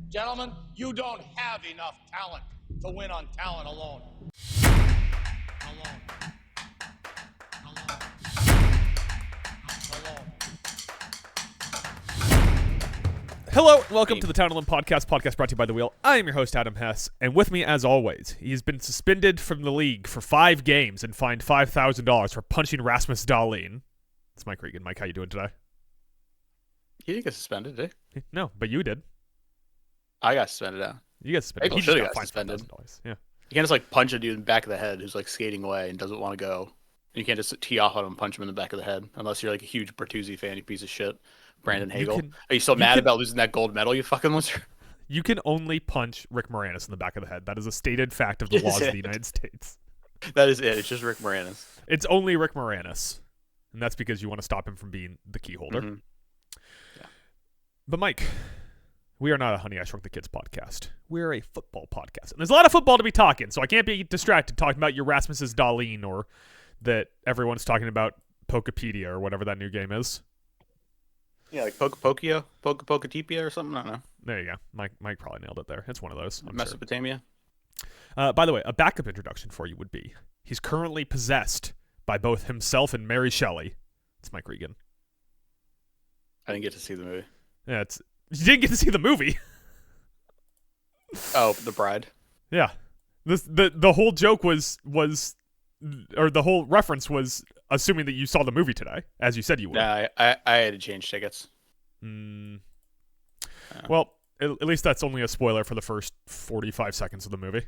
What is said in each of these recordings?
Gentlemen, you don't have enough talent to win on talent alone. Hello, welcome to the Town Alone podcast brought to you by The Wheel. I am your host, Adam Hess, and with me, as always, he's been suspended from the league for 5 games and fined $5,000 for punching Rasmus Dahlin. It's Mike Regan. Mike, how you doing today? He didn't get suspended, did he? No, but you did. I got suspended out. You got suspended. He just should got have fined suspended. $5,000. Yeah. You can't just like punch a dude in the back of the head who's like skating away and doesn't want to go. And you can't just tee off on him and punch him in the back of the head unless you're like a huge Bertuzzi fan, you piece of shit. Brandon Hagel. Are you still mad about losing that gold medal, you fucking loser? You can only punch Rick Moranis in the back of the head. That is a stated fact of the laws of the United States. That is it. It's just Rick Moranis. It's only Rick Moranis. And that's because you want to stop him from being the key holder. Mm-hmm. Yeah. But Mike, we are not a Honey, I Shrunk the Kids podcast. We're a football podcast. And there's a lot of football to be talking, so I can't be distracted talking about your Rasmus's Dahlin or that everyone's talking about Pokepedia or whatever that new game is. Yeah, like Poketipia or something. I don't know. There you go. Mike probably nailed it there. It's one of those. Mesopotamia. Sure. By the way, a backup introduction for you would be he's currently possessed by both himself and Mary Shelley. It's Mike Regan. I didn't get to see the movie. Yeah, you didn't get to see the movie. Oh, The Bride. Yeah, the whole joke was or the whole reference was assuming that you saw the movie today, as you said you would. Nah, I had to change tickets. Well, at least that's only a spoiler for the first 45 seconds of the movie.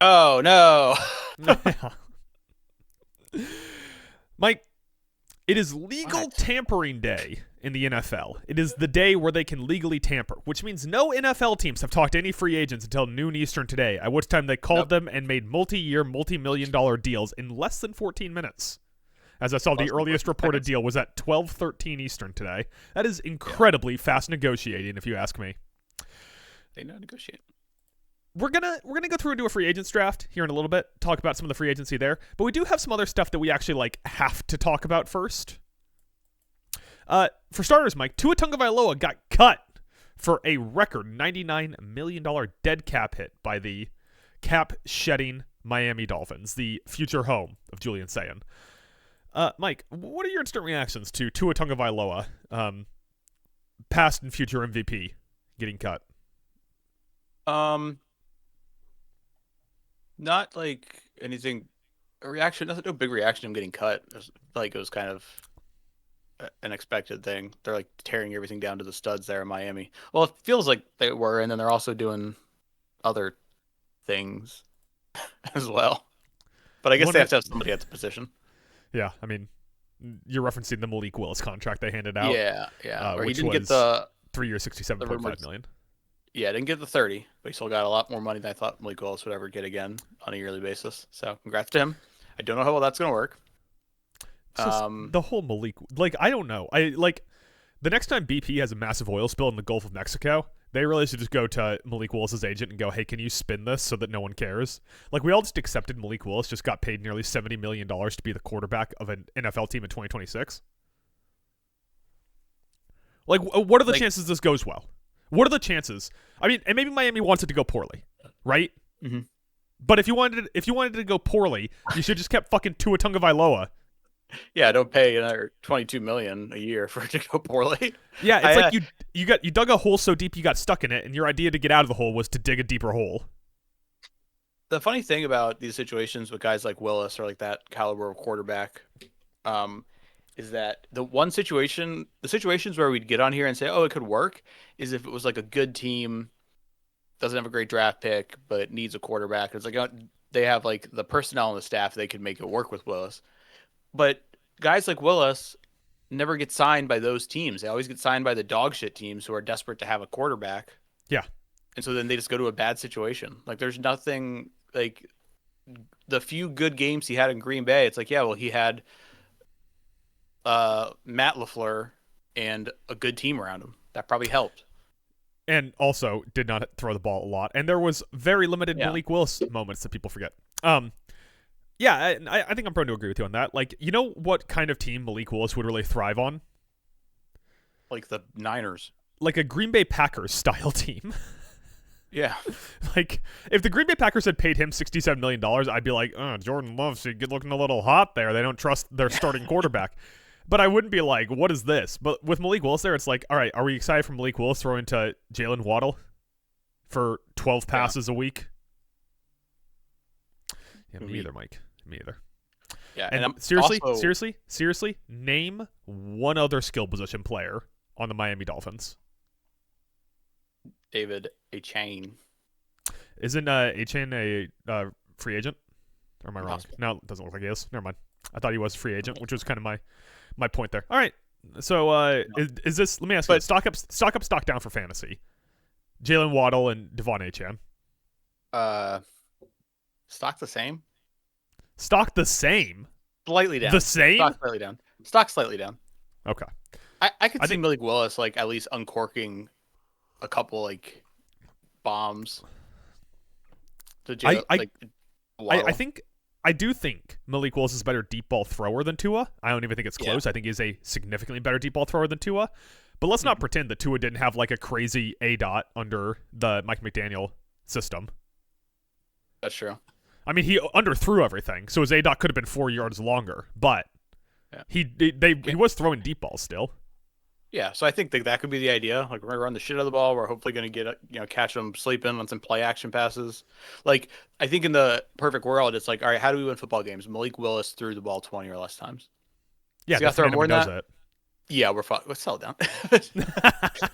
Oh, no. Mike, it is legal tampering day in the NFL. It is the day where they can legally tamper, which means no NFL teams have talked to any free agents until noon Eastern today, at which time they called them and made multi-year, multi-million-dollar deals in less than 14 minutes. As I saw, the earliest reported deal was at 12:13 Eastern today. That is incredibly fast negotiating, if you ask me. They know negotiate. We're gonna go through and do a free agents draft here in a little bit, talk about some of the free agency there, but we do have some other stuff that we actually have to talk about first. For starters, Mike, Tua Tagovailoa got cut for a record $99 million dead cap hit by the cap-shedding Miami Dolphins, the future home of Julian Sayin. Mike, what are your instant reactions to Tua Tagovailoa, past and future MVP, getting cut? Not like anything. A reaction. No big reaction. I'm getting cut. It was kind of an expected thing. They're like tearing everything down to the studs there in Miami. Well, it feels like they were, and then they're also doing other things as well. But I guess they have to have somebody at the position. Yeah, I mean, you're referencing the Malik Willis contract they handed out. Yeah. Or he didn't get the 3 years, $67.5 million. Yeah, didn't get the 30, but he still got a lot more money than I thought Malik Willis would ever get again on a yearly basis. So congrats to him. I don't know how well that's going to work. The whole Malik, I don't know. The next time BP has a massive oil spill in the Gulf of Mexico, they really should just go to Malik Willis's agent and go, hey, can you spin this so that no one cares? We all just accepted Malik Willis just got paid nearly $70 million to be the quarterback of an NFL team in 2026. What are the chances this goes well? What are the chances? I mean, and maybe Miami wants it to go poorly, right? Mm-hmm. But if you wanted it to go poorly, you should just kept fucking Tua Tagovailoa. Yeah, don't pay another $22 million a year for it to go poorly. Yeah, it's you dug a hole so deep you got stuck in it, and your idea to get out of the hole was to dig a deeper hole. The funny thing about these situations with guys like Willis or like that caliber of quarterback, is that the situations where we'd get on here and say, oh, it could work, is if it was like a good team, doesn't have a great draft pick, but needs a quarterback. It's like they have like the personnel and the staff, they could make it work with Willis. But guys like Willis never get signed by those teams. They always get signed by the dog shit teams who are desperate to have a quarterback. Yeah. And so then they just go to a bad situation. There's nothing like the few good games he had in Green Bay. It's like, yeah, well, he had Matt LaFleur and a good team around him. That probably helped. And also did not throw the ball a lot. And there was very limited Malik Willis moments that people forget. Yeah, I think I'm prone to agree with you on that. You know what kind of team Malik Willis would really thrive on? Like the Niners. like a Green Bay Packers style team. Yeah. Like, if the Green Bay Packers had paid him $67 million, I'd be like, oh, Jordan Love's looking a little hot there. They don't trust their starting quarterback. But I wouldn't be like, what is this? But with Malik Willis there, it's like, all right, are we excited for Malik Willis throwing to Jalen Waddle for 12 passes a week? Yeah, me either, Mike. Me either. Yeah, and I'm seriously, name one other skill position player on the Miami Dolphins. David Achane. Isn't Achane a free agent? Or am I wrong? Possible. No, it doesn't look like he is. Never mind. I thought he was a free agent, which was kind of my point there. All right. So is this? Let me ask you: stock up, stock down for fantasy. Jalen Waddle and Devon Achane. Stock the same. Stock the same. Slightly down. The same. Stock slightly down. Stock slightly down. Okay. I could see Malik Willis like at least uncorking a couple like bombs. I do think Malik Willis is a better deep ball thrower than Tua. I don't even think it's close. I think he's a significantly better deep ball thrower than Tua. But let's not pretend that Tua didn't have like a crazy A-dot under the Mike McDaniel system. That's true. I mean, he underthrew everything, so his A-dot could have been 4 yards longer. But he was throwing deep balls still. Yeah, so I think that could be the idea. Like, we're going to run the shit out of the ball. We're hopefully going to get, catch them sleeping on some play action passes. Like, I think in the perfect world, it's like, all right, how do we win football games? Malik Willis threw the ball 20 or less times. Yeah, got to throw more than that. Yeah, we're fine. Let's settle down.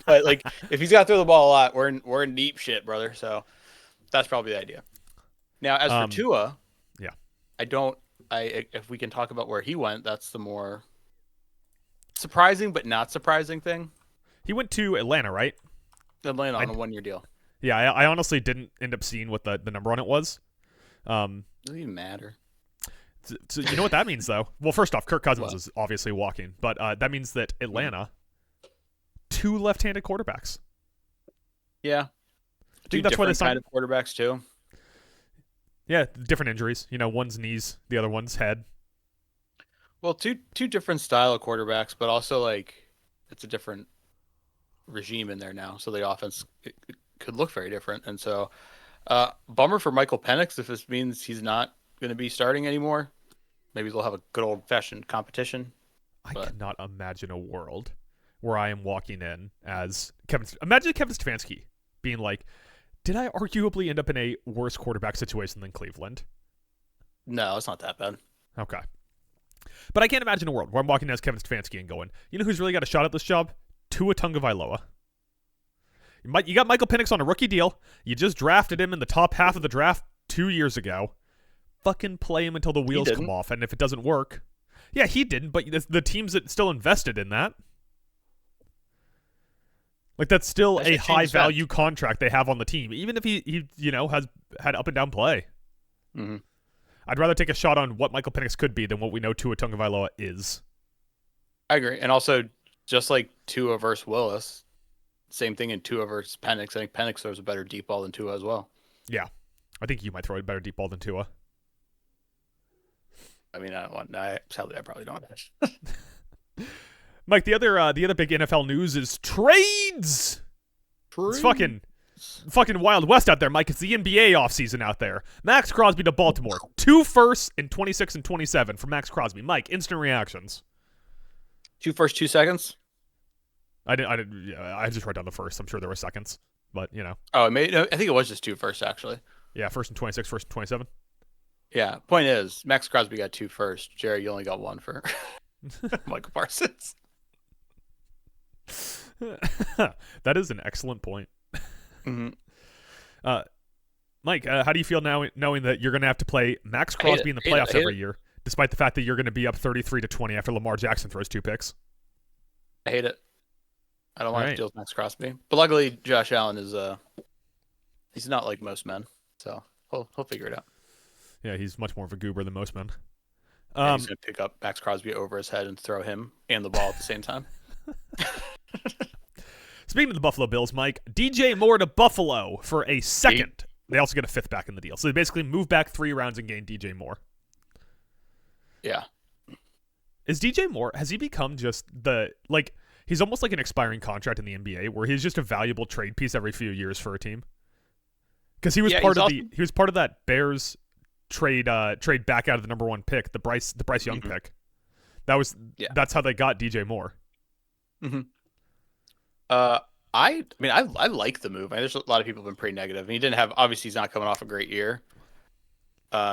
But like, if he's got to throw the ball a lot, we're in deep shit, brother. So that's probably the idea. Now, as for Tua, if we can talk about where he went, that's the more surprising but not surprising thing. He went to Atlanta, right? Atlanta on a 1-year deal. Yeah, I honestly didn't end up seeing what the number on it was. Doesn't even matter. So you know what that means, though? Well, first off, Kirk Cousins is obviously walking, but that means that Atlanta, 2 left-handed quarterbacks. Yeah. I think that's why they signed kind of quarterbacks, too. Yeah, different injuries. One's knees, the other one's head. Well, two different style of quarterbacks, but also like it's a different regime in there now, so the offense it could look very different. And so, bummer for Michael Penix if this means he's not going to be starting anymore. Maybe they'll have a good old fashioned competition. I cannot imagine a world where I am walking in as Kevin. Imagine Kevin Stefanski being like, "Did I arguably end up in a worse quarterback situation than Cleveland?" No, it's not that bad. Okay. But I can't imagine a world where I'm walking in as Kevin Stefanski and going, you know who's really got a shot at this job? Tua Tagovailoa. You got Michael Penix on a rookie deal. You just drafted him in the top half of the draft 2 years ago. Fucking play him until the wheels come off, and if it doesn't work... Yeah, he didn't, but the teams that still invested in that... Like, that's still a high-value contract they have on the team, even if he has had up and down play. Mm-hmm. I'd rather take a shot on what Michael Penix could be than what we know Tua Tagovailoa is. I agree. And also, just like Tua versus Willis, same thing in Tua versus Penix. I think Penix throws a better deep ball than Tua as well. Yeah. I think you might throw a better deep ball than Tua. I mean, sadly, I probably don't. Mike, the other big NFL news is trades. It's fucking Wild West out there, Mike. It's the NBA offseason out there. Maxx Crosby to Baltimore. 2 firsts in 26 and 27 for Maxx Crosby. Mike, instant reactions. 2 firsts, 2 seconds? I just wrote down the first. I'm sure there were seconds, but Oh, I think it was just 2 firsts, actually. Yeah, 1st and 26, 1st and 27. Yeah, point is, Maxx Crosby got 2 firsts. Jerry, you only got 1 for Michael Parsons. That is an excellent point. Mm-hmm. Mike, how do you feel now knowing that you're going to have to play Maxx Crosby in the playoffs every year, despite the fact that you're going to be up 33-20 after Lamar Jackson throws 2 picks? I hate it. I don't want to deal with Maxx Crosby. But luckily, Josh Allen is he's not like most men, so he'll figure it out. Yeah, he's much more of a goober than most men. And he's going to pick up Maxx Crosby over his head and throw him and the ball at the same time. Speaking of the Buffalo Bills, Mike, DJ Moore to Buffalo for a second. They also get a 5th back in the deal. So they basically move back 3 rounds and gain DJ Moore. Yeah. Is DJ Moore, has he become just He's almost like an expiring contract in the NBA, where he's just a valuable trade piece every few years for a team. Because he was he was part of that Bears trade back out of the number 1 pick, the Bryce Young pick. That's how they got DJ Moore. Mm-hmm. I like the move. There's a lot of people have been pretty negative. And obviously he's not coming off a great year.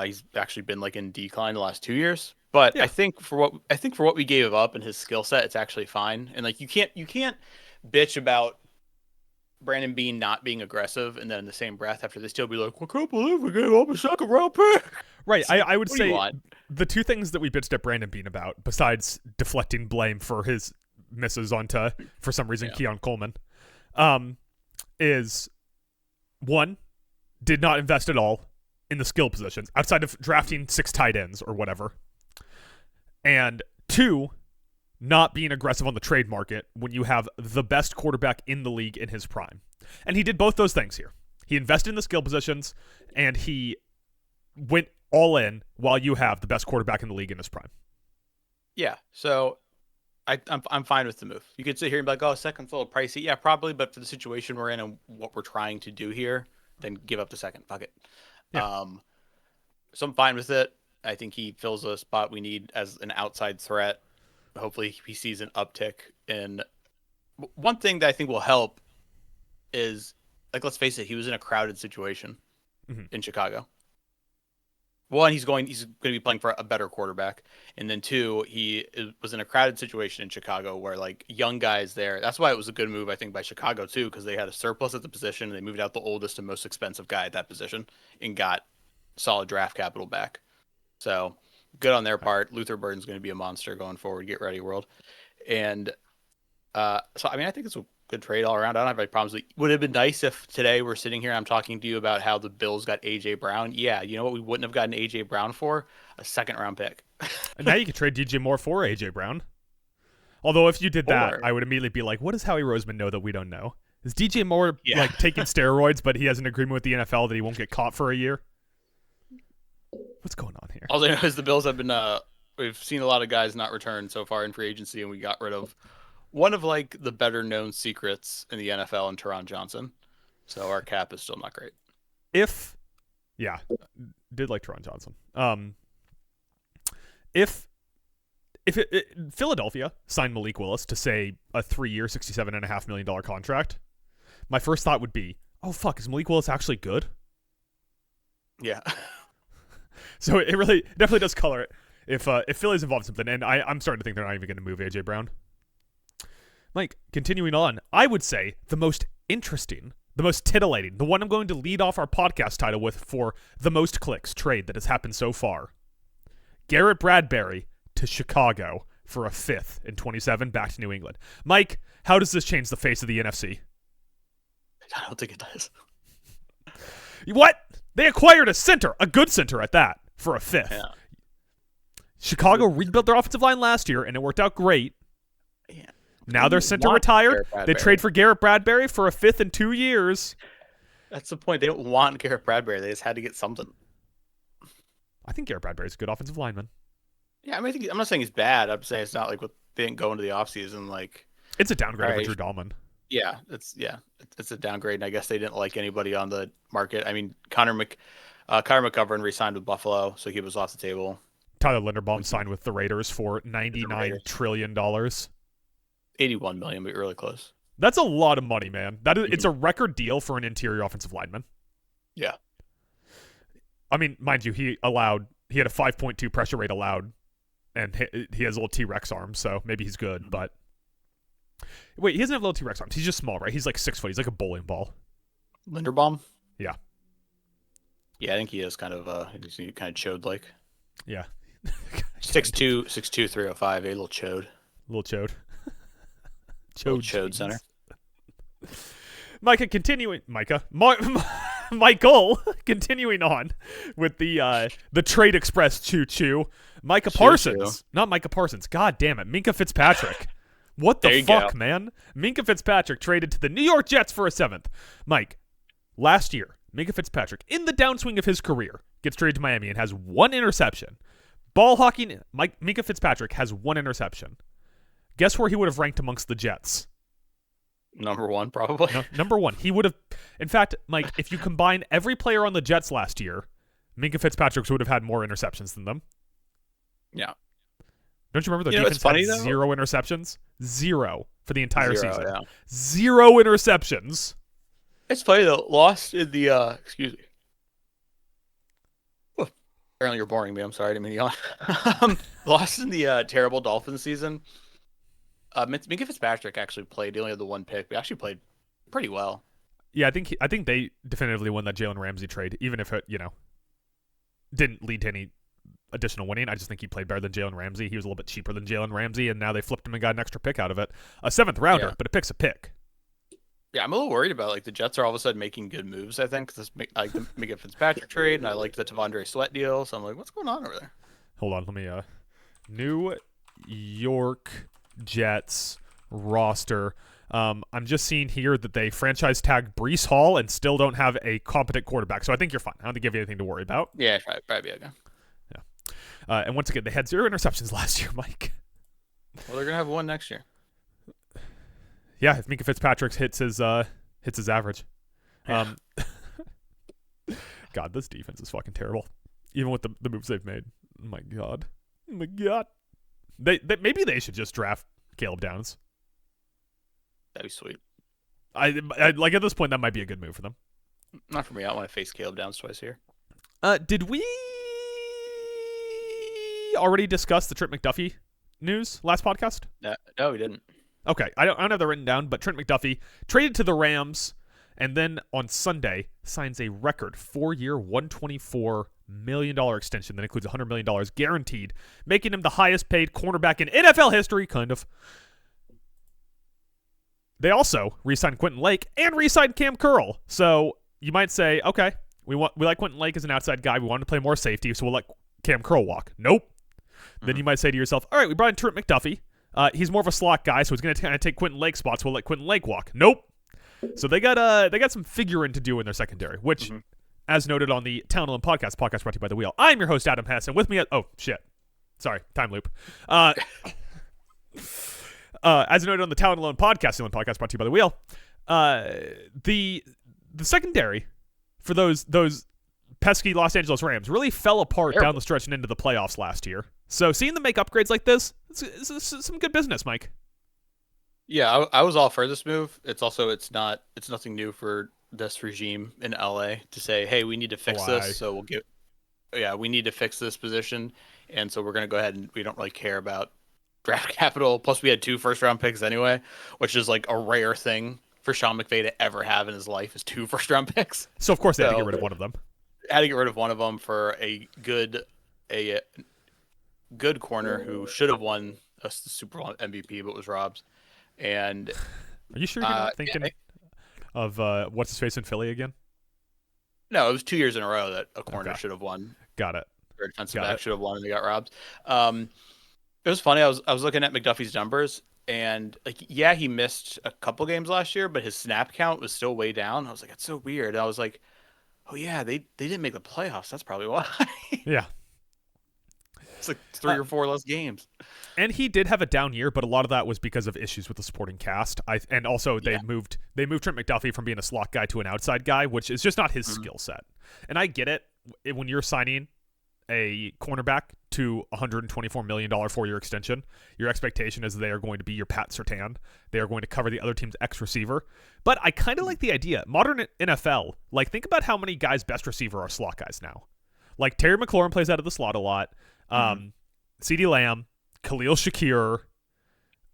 He's actually been like in decline the last 2 years. But yeah. I think for what we gave up and his skill set, it's actually fine. And like you can't bitch about Brandon Beane not being aggressive and then in the same breath after this deal be like, I can't believe we gave up a second round pick. Right. I would say the two things that we bitched at Brandon Beane about, besides deflecting blame for his misses onto, for some reason, Keon Coleman, is one, did not invest at all in the skill positions outside of drafting 6 tight ends or whatever. And 2, not being aggressive on the trade market when you have the best quarterback in the league in his prime. And he did both those things here. He invested in the skill positions, and he went all in while you have the best quarterback in the league in his prime. Yeah, so I'm fine with the move. You could sit here and be like, oh, second's a little pricey. Yeah, probably, but for the situation we're in and what we're trying to do here, then give up the second. Fuck it. Yeah. So I'm fine with it. I think he fills a spot we need as an outside threat. Hopefully he sees an uptick. And one thing that I think will help is, like, let's face it, he was in a crowded situation in Chicago. One, he's going to be playing for a better quarterback. And then 2, he was in a crowded situation in Chicago where, like, young guys there. That's why it was a good move, I think, by Chicago, too, because they had a surplus at the position. And they moved out the oldest and most expensive guy at that position and got solid draft capital back. So good on their part. Luther Burden's going to be a monster going forward. Get ready, world. And I think it's a good trade all around. I don't have any problems with it. Would it have been nice if today we're sitting here and I'm talking to you about how the Bills got A.J. Brown? Yeah, you know what we wouldn't have gotten A.J. Brown for? A second-round pick. And now you can trade DJ Moore for A.J. Brown. Although if you did that, I would immediately be like, what does Howie Roseman know that we don't know? Is DJ Moore taking steroids, but he has an agreement with the NFL that he won't get caught for a year? What's going on here? All I know is the Bills have been we've seen a lot of guys not return so far in free agency, and we got rid of one of like the better known secrets in the NFL in Teron Johnson. So our cap is still not great. Did like Teron Johnson. If Philadelphia signed Malik Willis to say a 3-year, $67.5 million contract, my first thought would be, oh fuck, is Malik Willis actually good? Yeah. So it really definitely does color it if Philly's involved in something, and I'm starting to think they're not even going to move A.J. Brown. Mike, continuing on, I would say the most interesting, the most titillating, the one I'm going to lead off our podcast title with for the most clicks trade that has happened so far. Garrett Bradbury to Chicago for a 5th in 27 back to New England. Mike, how does this change the face of the NFC? I don't think it does. What? They acquired a center, a good center at that, for a 5th. Yeah. Chicago rebuilt their offensive line last year, and it worked out great. Yeah. Now their center retired. They trade for Garrett Bradbury for a 5th in 2 years. That's the point. They don't want Garrett Bradbury. They just had to get something. I think Garrett Bradbury's a good offensive lineman. Yeah, I mean, I'm not saying he's bad. I'm saying it's not like what they didn't go into the offseason. Like, it's a downgrade of Drew Dahlman. Yeah, it's a downgrade, and I guess they didn't like anybody on the market. I mean, Connor McGovern re-signed with Buffalo, so he was off the table. Tyler Linderbaum signed with the Raiders for $99 trillion. $81 million, but really close. That's a lot of money, man. It's a record deal for an interior offensive lineman. Yeah. I mean, mind you, he had a 5.2 pressure rate allowed, and he has a little T-Rex arm, so maybe he's good, but... Wait, he doesn't have little T-Rex arms. He's just small, right? He's like 6 foot. He's like a bowling ball. Linderbaum? Yeah. Yeah, I think he is kind of chode like. Yeah. 6'2", 305, a little chode. Little chode. Chode center. Michael, continuing on with the Trade Express choo-choo. Micah Parsons. Not Micah Parsons. God damn it. Minkah Fitzpatrick. What the fuck, man? Minkah Fitzpatrick traded to the New York Jets for a 7th. Mike, last year, Minkah Fitzpatrick, in the downswing of his career, gets traded to Miami and has 1 interception. Ball hawking, Minkah Fitzpatrick has 1 interception. Guess where he would have ranked amongst the Jets? Number 1, probably. No, number 1. He would have. In fact, Mike, if you combine every player on the Jets last year, Minkah Fitzpatrick would have had more interceptions than them. Yeah. Don't you remember the defense funny, had 0 interceptions? 0 for the entire 0, season. yeah. 0 interceptions. It's funny though. Lost in the excuse me. Oh, apparently you're boring me. I'm sorry, I didn't mean to yawn. Lost in the terrible Dolphins season. Minkah Fitzpatrick actually played. He only had the 1 pick, but he actually played pretty well. Yeah, I think they definitively won that Jalen Ramsey trade, even if it didn't lead to any additional winning. I just think he played better than Jalen Ramsey. He was a little bit cheaper than Jalen Ramsey, and now they flipped him and got an extra pick out of it. A 7th rounder, but a pick's a pick. Yeah, I'm a little worried about the Jets are all of a sudden making good moves. I think because I like the Minkah Fitzpatrick trade, and I like the Tavondre Sweat deal. So I'm like, what's going on over there? Hold on, let me. New York Jets roster. I'm just seeing here that they franchise tagged Breece Hall and still don't have a competent quarterback. So I think you're fine. I don't think you have anything to worry about. Yeah, probably okay. Yeah. And once again, they had 0 interceptions last year, Mike. Well, they're gonna have 1 next year. Yeah, if Minkah Fitzpatrick hits his average. Yeah. God, this defense is fucking terrible. Even with the moves they've made. Oh my god. They maybe they should just draft Caleb Downs. That'd be sweet. I like at this point that might be a good move for them. Not for me. I don't want to face Caleb Downs twice here. Did we already discuss the Trent McDuffie news last podcast? No, we didn't. Okay, I don't have that written down, but Trent McDuffie traded to the Rams, and then on Sunday signs a record 4-year, $124 million extension that includes $100 million guaranteed, making him the highest paid cornerback in NFL history, kind of. They also re-signed Quentin Lake and re-signed Cam Curl. So you might say, okay, we like Quentin Lake as an outside guy. We want to play more safety, so we'll let Cam Curl walk. Nope. Then you might say to yourself, all right, we brought in Trent McDuffie. He's more of a slot guy, so he's going to kind of take Quentin Lake's spots. We'll let Quentin Lake walk. Nope. So they got some figuring to do in their secondary, which, as noted on the Town Alone podcast brought to you by The Wheel. I'm your host, Adam Hess, and with me time loop. As noted on the Town Alone podcast brought to you by The Wheel, the secondary for those pesky Los Angeles Rams really fell apart down the stretch and into the playoffs last year. So seeing them make upgrades like this, it's some good business, Mike. Yeah, I was all for this move. It's nothing new for this regime in LA to say, hey, we need to fix this. So we need to fix this position. And so we're going to go ahead and we don't really care about draft capital. Plus we had 2 first-round picks anyway, which is like a rare thing for Sean McVay to ever have in his life is 2 first-round picks. So of course they had to get rid of one of them. Had to get rid of one of them for a good corner who should have won a Super Bowl MVP but was robbed. And are you sure you're not thinking of what's his face in Philly again? No, it was 2 years in a row that a corner should have won. Got it. Or a defensive back should have won and they got robbed. It was funny. I was looking at McDuffie's numbers and he missed a couple games last year, but his snap count was still way down. I was like, it's so weird. And I was like, oh yeah, they didn't make the playoffs. That's probably why. Yeah. It's like 3 or 4 less games. And he did have a down year, but a lot of that was because of issues with the supporting cast. And also they moved Trent McDuffie from being a slot guy to an outside guy, which is just not his skill set. And I get it. When you're signing a cornerback to $124 million 4-year extension, your expectation is they are going to be your Pat Surtain. They are going to cover the other team's X receiver. But I kind of like the idea. Modern NFL, think about how many guys' best receiver are slot guys now. Like Terry McLaurin plays out of the slot a lot. CeeDee Lamb, Khalil Shakir.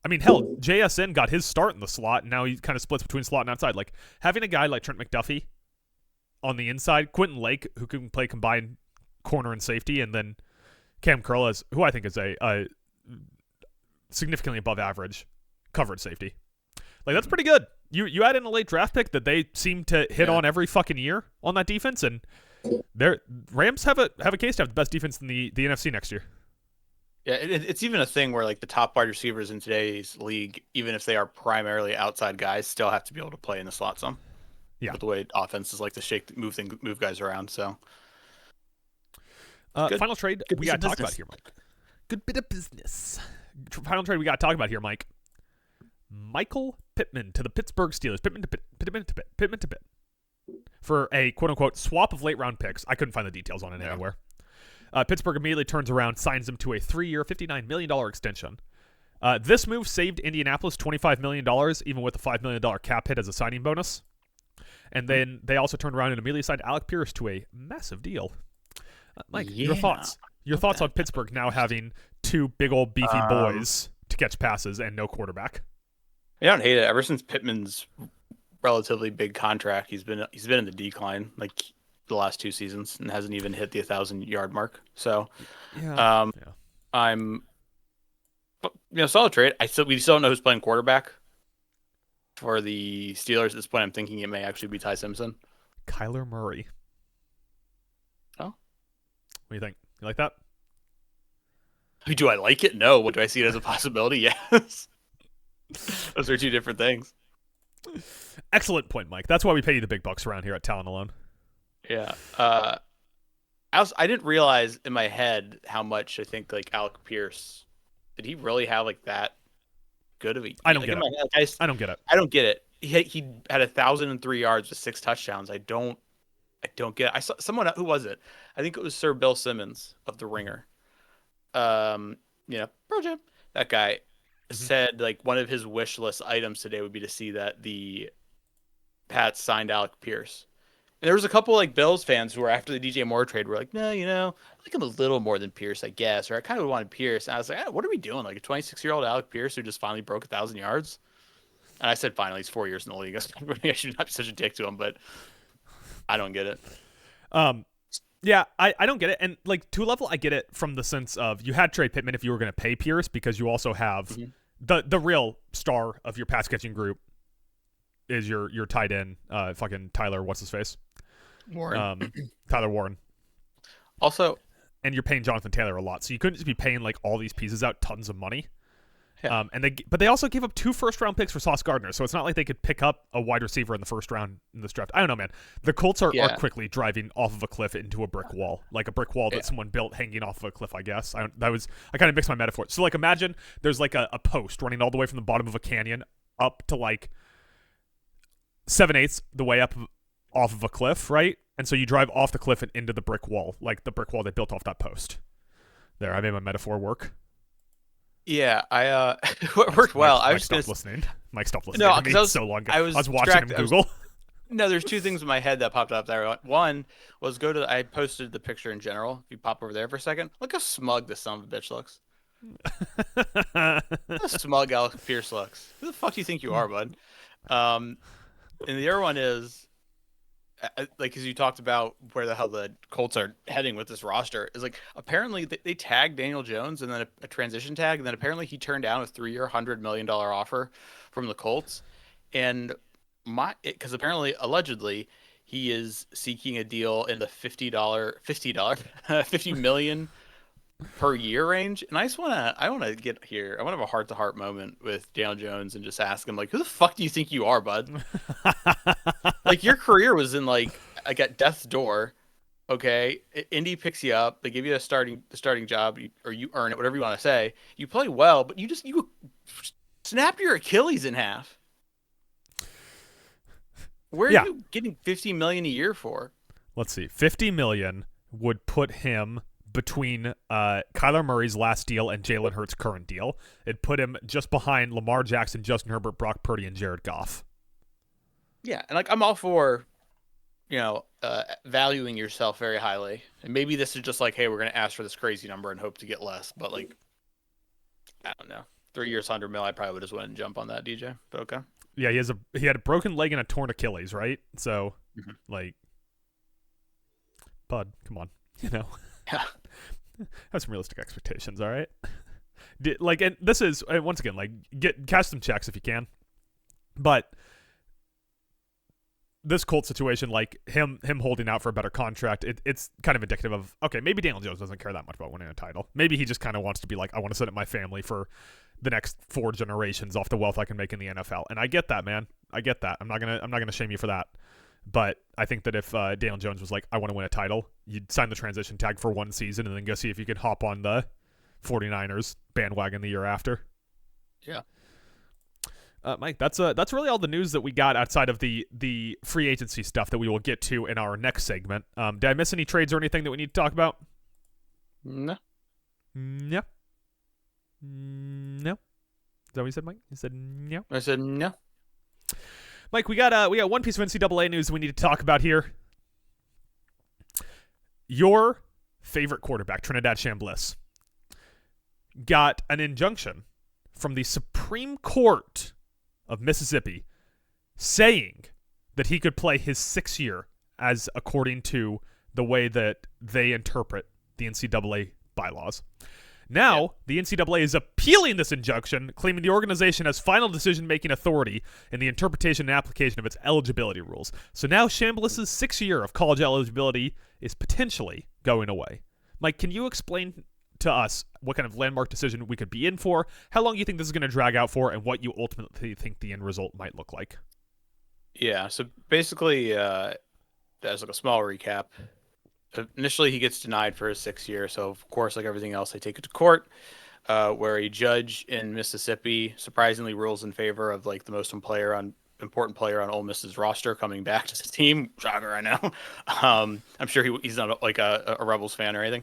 I mean, hell, JSN got his start in the slot, and now he kind of splits between slot and outside. Like, having a guy like Trent McDuffie on the inside, Quentin Lake, who can play combined corner and safety, and then Cam Curl, who I think is a significantly above average covered safety. That's pretty good. You add in a late draft pick that they seem to hit on every fucking year on that defense, and Rams have a case to have the best defense in the NFC next year. Yeah, it's even a thing where the top wide receivers in today's league, even if they are primarily outside guys, still have to be able to play in the slot some. Yeah, with the way offenses like to move guys around. So, final trade we got to talk about here, Mike. Good bit of business. Final trade we got to talk about here, Mike. Michael Pittman to the Pittsburgh Steelers. Pittman to Pitt. For a quote-unquote swap of late-round picks. I couldn't find the details on it anywhere. Pittsburgh immediately turns around, signs him to a 3-year, $59 million extension. This move saved Indianapolis $25 million, even with a $5 million cap hit as a signing bonus. And then they also turned around and immediately signed Alec Pierce to a massive deal. Mike, your thoughts? Your thoughts on Pittsburgh now having two big old beefy boys to catch passes and no quarterback? I don't hate it. Ever since Pittman's relatively big contract, he's been in the decline like the last 2 seasons and hasn't even hit the 1,000-yard mark. So, I'm, solid trade. We still don't know who's playing quarterback for the Steelers at this point. I'm thinking it may actually be Ty Simpson. Kyler Murray. Oh, what do you think? You like that? Do I like it? No. What do I see it as a possibility? Yes. Those are 2 different things. Excellent point, Mike. That's why we pay you the big bucks around here at Talent Alone. Yeah. I didn't realize in my head how much I think like Alec Pierce, did he really have like that good of a? I don't get it. I don't get it. I don't get it. He had 1,003 yards with 6 touchdowns. I don't get it. I saw someone, who was it? I think it was Sir Bill Simmons of The Ringer. Pro Jam. That guy said like one of his wish list items today would be to see that the Pats signed Alec Pierce. And there was a couple like Bills fans who were after the DJ Moore trade were like, no, I like him a little more than Pierce, I guess. Or I kind of wanted Pierce. And I was like, what are we doing? Like a 26-year-old Alec Pierce who just finally broke 1,000 yards? And I said, finally, he's 4 years in the league. I should not be such a dick to him, but I don't get it. Yeah, I don't get it. And like to a level, I get it from the sense of you had Trey Pittman if you were going to pay Pierce because you also have the real star of your pass catching group is your tight end, fucking Tyler, what's his face? Warren. Tyler Warren. Also, and you're paying Jonathan Taylor a lot, so you couldn't just be paying like all these pieces out tons of money. Yeah. But they also gave up 2 first-round picks for Sauce Gardner, so it's not like they could pick up a wide receiver in the first round in this draft. I don't know, man. The Colts are quickly driving off of a cliff into a brick wall, like a brick wall that someone built hanging off of a cliff. I guess I kind of mixed my metaphors. So like imagine there's like a post running all the way from the bottom of a canyon up to like 7/8 the way up off of a cliff, right? And so you drive off the cliff and into the brick wall, like the brick wall they built off that post. There, I made my metaphor work. Yeah, it worked well. Mike stopped listening. Mike stopped listening. No, because so long ago. I was watching him Google. No, there's 2 things in my head that popped up there. One was I posted the picture in general. If you pop over there for a second, look how smug this son of a bitch looks. How smug Alec Pierce looks. Who the fuck do you think you are, bud? And the other one is, like, as you talked about where the hell the Colts are heading with this roster, is like apparently they tagged Daniel Jones and then a transition tag, and then apparently he turned down a 3-year, $100 million offer from the Colts, and because allegedly he is seeking a deal in the $50 million per year range. And I want to get here. I want to have a heart-to-heart moment with Daniel Jones and just ask him, like, who the fuck do you think you are, bud? Like, your career was in like at death's door. Okay, Indy picks you up. They give you the starting job, or you earn it, whatever you want to say. You play well, but you snapped your Achilles in half. Where are you getting $50 million a year for? Let's see. $50 million would put him between Kyler Murray's last deal and Jalen Hurts' current deal. It'd put him just behind Lamar Jackson, Justin Herbert, Brock Purdy, and Jared Goff. Yeah, and like I'm all for, valuing yourself very highly. And maybe this is just like, hey, we're going to ask for this crazy number and hope to get less. But like, I don't know. 3 years, $100 million, I probably would just went and jump on that, DJ. But okay. Yeah, he had a broken leg and a torn Achilles, right? So, like, bud, come on, Yeah. Have some realistic expectations, all right? And this is once again, like, cash some checks if you can, but this Colt situation, like him holding out for a better contract, it's kind of indicative of, okay, maybe Daniel Jones doesn't care that much about winning a title. Maybe he just kind of wants to be like, I want to set up my family for the next 4 generations off the wealth I can make in the NFL. And I get that, man. I get that. I'm not gonna shame you for that. But I think that if Daniel Jones was like, I want to win a title, you'd sign the transition tag for 1 season and then go see if you could hop on the 49ers bandwagon the year after. Yeah. Mike, that's really all the news that we got outside of the free agency stuff that we will get to in our next segment. Did I miss any trades or anything that we need to talk about? No. No. No. Is that what you said, Mike? You said no. I said no. Mike, we got one piece of NCAA news we need to talk about here. Your favorite quarterback, Trinidad Chambliss, got an injunction from the Supreme Court of Mississippi saying that he could play his 6th year as according to the way that they interpret the NCAA bylaws. Now, the NCAA is appealing this injunction, claiming the organization has final decision-making authority in the interpretation and application of its eligibility rules. So now Chambliss' 6th year of college eligibility is potentially going away. Mike, can you explain to us what kind of landmark decision we could be in for, how long you think this is going to drag out for, and what you ultimately think the end result might look like? Yeah, so basically, as like a small recap, initially he gets denied for his 6th year, so of course, like everything else, they take it to court, where a judge in Mississippi surprisingly rules in favor of like the most important player on Ole Miss's roster coming back to his team. Shocker, I know. I'm sure he's not like a Rebels fan or anything.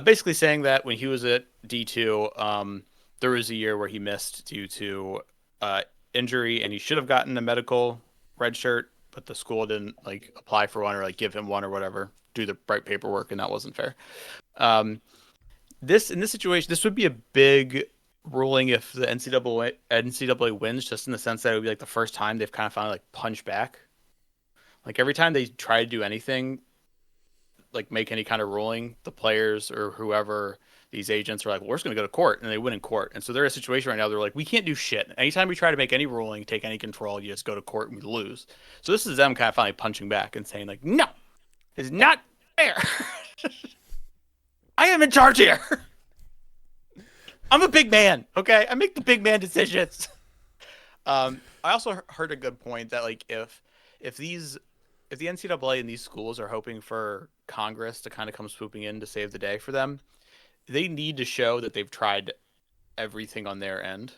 Basically saying that when he was at D2, there was a year where he missed due to injury, and he should have gotten a medical red shirt, but the school didn't like apply for one or like give him one or whatever, do the right paperwork, and that wasn't fair. In this situation, this would be a big ruling if the NCAA wins, just in the sense that it would be like the first time they've kind of finally like punched back. Like every time they try to do anything, like make any kind of ruling, the players or whoever, these agents are like, well, we're just going to go to court, and they win in court. And so they're in a situation right now, they're like, we can't do shit. Anytime we try to make any ruling, take any control, you just go to court and we lose. So this is them kind of finally punching back and saying like, no, it's not fair. I am in charge here. I'm a big man, okay? I make the big man decisions. I also heard a good point that like if the NCAA and these schools are hoping for Congress to kind of come swooping in to save the day for them, they need to show that they've tried everything on their end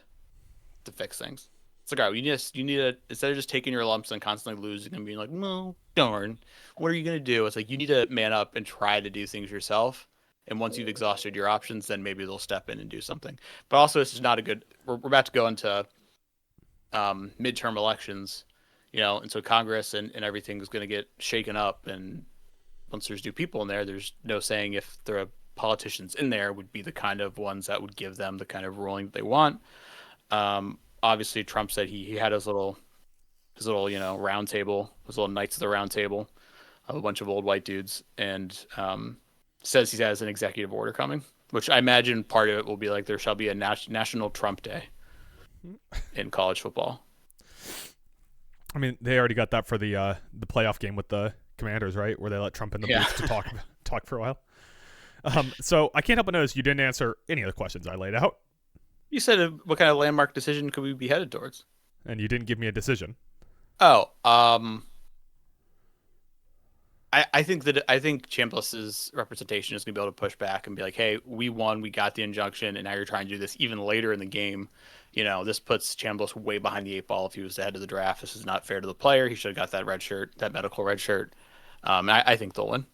to fix things. It's like, all right, you need to, instead of just taking your lumps and constantly losing and being like, no, darn, what are you going to do? It's like, you need to man up and try to do things yourself. And once you've exhausted your options, then maybe they'll step in and do something. But also, this is not a good, we're about to go into midterm elections, and so Congress and everything is going to get shaken up. And once there's new people in there, there's no saying if there are politicians in there would be the kind of ones that would give them the kind of ruling that they want. Obviously, Trump said he had his little round table, his little Knights of the Round Table of a bunch of old white dudes, and says he has an executive order coming, which I imagine part of it will be like there shall be a National Trump Day in college football. I mean, they already got that for the playoff game with the Commanders, right? Where they let Trump in the booth to talk for a while. So I can't help but notice you didn't answer any of the questions I laid out. You said what kind of landmark decision could we be headed towards? And you didn't give me a decision. Oh, I think Chambliss's representation is going to be able to push back and be like, hey, we won, we got the injunction, and now you're trying to do this even later in the game. This puts Chambliss way behind the 8 ball if he was ahead of the draft. This is not fair to the player. He should have got that red shirt, that medical red shirt. I think they'll win.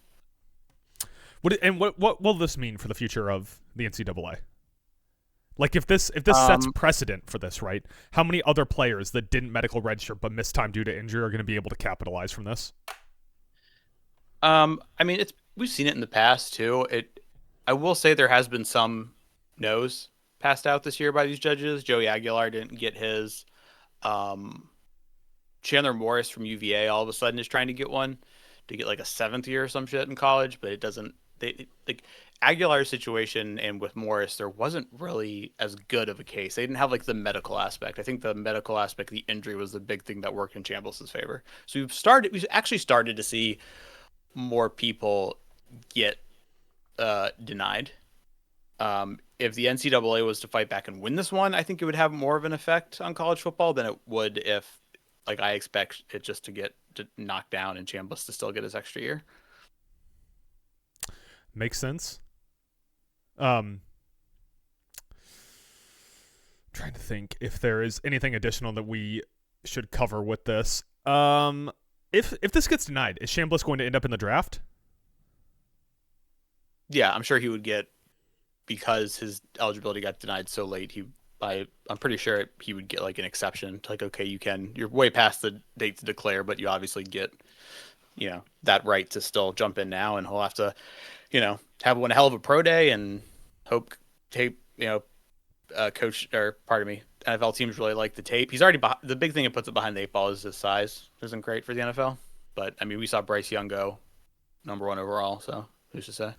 What will this mean for the future of the NCAA? Like if this sets precedent for this, right? How many other players that didn't medical redshirt but missed time due to injury are going to be able to capitalize from this? I mean, we've seen it in the past too. I will say there has been some no's passed out this year by these judges. Joey Aguilar didn't get his. Chandler Morris from UVA all of a sudden is trying to get one to get like a 7th year or some shit in college, but it doesn't. Like Aguilar's situation and with Morris, there wasn't really as good of a case. They didn't have like the medical aspect. I think the medical aspect, the injury was the big thing that worked in Chambliss's favor. So we've actually started to see more people get denied. If the NCAA was to fight back and win this one, I think it would have more of an effect on college football than it would if, like, I expect it just to get knocked down and Chambliss to still get his extra year. Makes sense. trying to think if there is anything additional that we should cover with this. If this gets denied, is Chambliss going to end up in the draft? Yeah, I'm sure he would get, because his eligibility got denied so late. I'm pretty sure he would get like an exception to like, okay, you're way past the date to declare, but you obviously get, that right to still jump in now, and he'll have to, have one hell of a pro day and hope tape, coach, or pardon me, NFL teams really like the tape. He's already the big thing that puts it behind the 8 ball is his size isn't great for the NFL. But I mean, we saw Bryce Young go number 1 overall, so who's to say?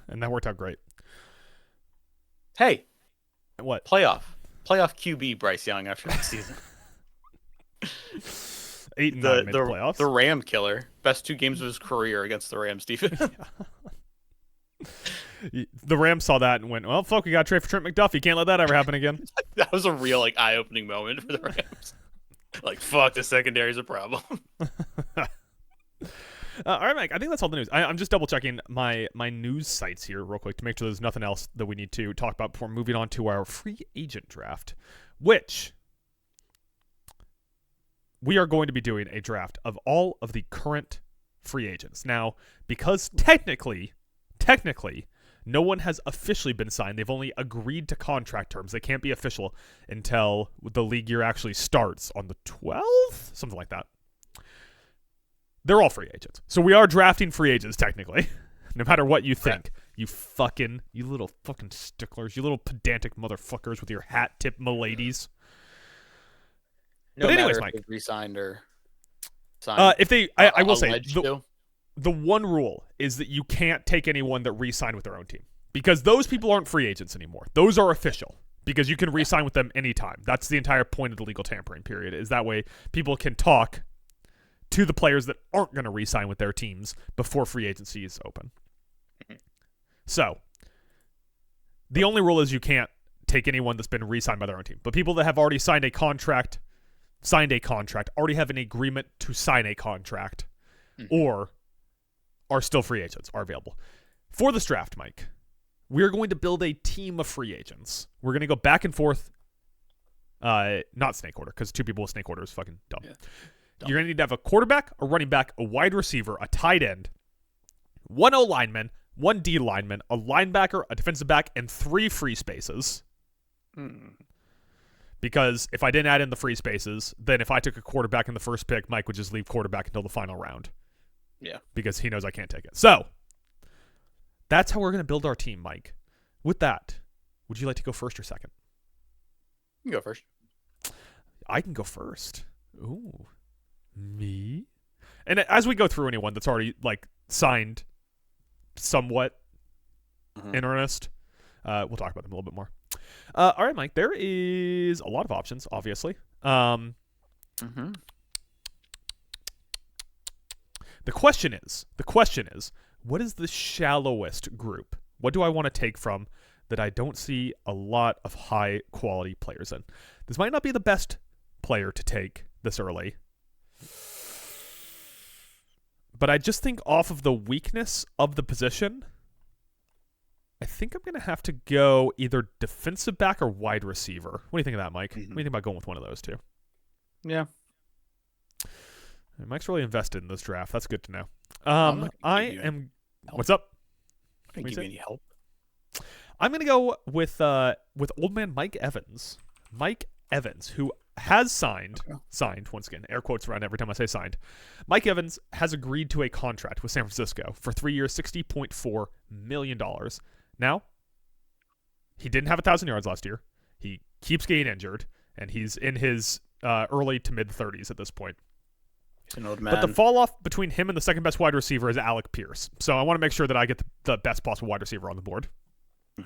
And that worked out great. Hey, what? Playoff QB Bryce Young after next season. 8 and 9 made the playoffs. The Ram killer, best 2 games of his career against the Rams defense. The Rams saw that and went, well, fuck, we got to trade for Trent McDuffie. Can't let that ever happen again. That was a real eye-opening moment for the Rams. Fuck, the secondary's a problem. All right, Mike, I think that's all the news. I'm just double-checking my news sites here real quick to make sure there's nothing else that we need to talk about before moving on to our free agent draft, which we are going to be doing a draft of all of the current free agents. Now, because technically, no one has officially been signed. They've only agreed to contract terms. They can't be official until the league year actually starts on the 12th? Something like that. They're all free agents. So we are drafting free agents, technically. No matter what you think. Right. You little fucking sticklers. You little pedantic motherfuckers with your hat tip miladies. No, but anyways, matter Mike. if they re-signed or signed. I will say, the one rule is that you can't take anyone that re-signed with their own team. Because those people aren't free agents anymore. Those are official. Because you can re-sign with them anytime. That's the entire point of the legal tampering period. Is that way people can talk to the players that aren't going to re-sign with their teams before free agency is open. So, the only rule is you can't take anyone that's been re-signed by their own team. But people that have already signed a contract, already have an agreement to sign a contract, or are still free agents, are available. For this draft, Mike, we're going to build a team of free agents. We're going to go back and forth, not snake order, because 2 people with snake order is fucking dumb. Yeah. You're going to need to have a quarterback, a running back, a wide receiver, a tight end, 1 O lineman, 1 D lineman, a linebacker, a defensive back, and 3 free spaces. Because if I didn't add in the free spaces, then if I took a quarterback in the first pick, Mike would just leave quarterback until the final round. Yeah. Because he knows I can't take it. So, that's how we're going to build our team, Mike. With that, would you like to go first or second? You can go first. I can go first. Ooh. Me? And as we go through anyone that's already signed somewhat in earnest, we'll talk about them a little bit more. All right, Mike, there is a lot of options, obviously. The question is, what is the shallowest group? What do I want to take from that I don't see a lot of high quality players in? This might not be the best player to take this early, but I just think off of the weakness of the position, I think I'm going to have to go either defensive back or wide receiver. What do you think of that, Mike? What do you think about going with one of those 2? Yeah. Mike's really invested in this draft. That's good to know. What's up? I can't give you any help. I'm going to go with old man Mike Evans. Mike Evans, who has signed, once again, air quotes around every time I say signed. Mike Evans has agreed to a contract with San Francisco for 3 years, $60.4 million. Now, he didn't have 1,000 yards last year. He keeps getting injured, and he's in his early to mid-30s at this point. He's an old man. But the fall-off between him and the second-best wide receiver is Alec Pierce. So I want to make sure that I get the best possible wide receiver on the board. All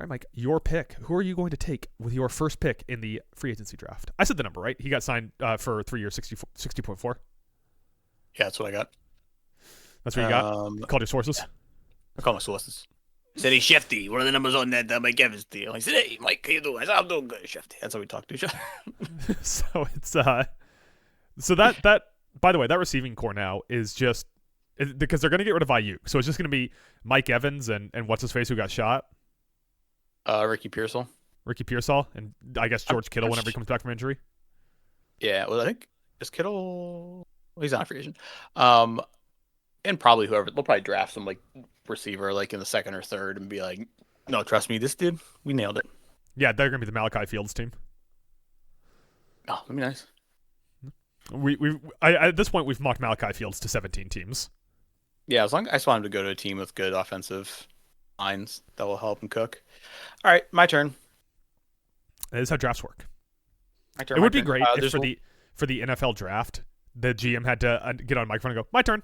right, Mike, your pick. Who are you going to take with your first pick in the free agency draft? I said the number, right? He got signed for 3 years, 60.4. Yeah, that's what I got. That's what you got? You called your sources? Yeah. I call my sources. Said, hey, Shefty, what are the numbers on that Mike Evans deal? I said, hey, Mike, how you doing? I said, I'm doing good, Shefty. That's how we talk to each other. So it's so that by the way, that receiving core now is just because they're going to get rid of IU. So it's just going to be Mike Evans and what's his face who got shot? Ricky Pearsall. Ricky Pearsall, and I guess George Kittle whenever he comes back from injury. Yeah, well, I think is Kittle. Well, he's not a free agent. And probably whoever they'll probably draft some like receiver like in the second or third and be like, no, trust me, this dude, we nailed it. Yeah, they're gonna be the Malachi Fields team. Oh, that'd be nice. At this point we've mocked Malachi Fields to 17 teams. Yeah, as long I just want him to go to a team with good offensive lines that will help him cook. All right, my turn. That is how drafts work. My turn. It would be great if for the NFL draft, the GM had to get on a microphone and go, "My turn."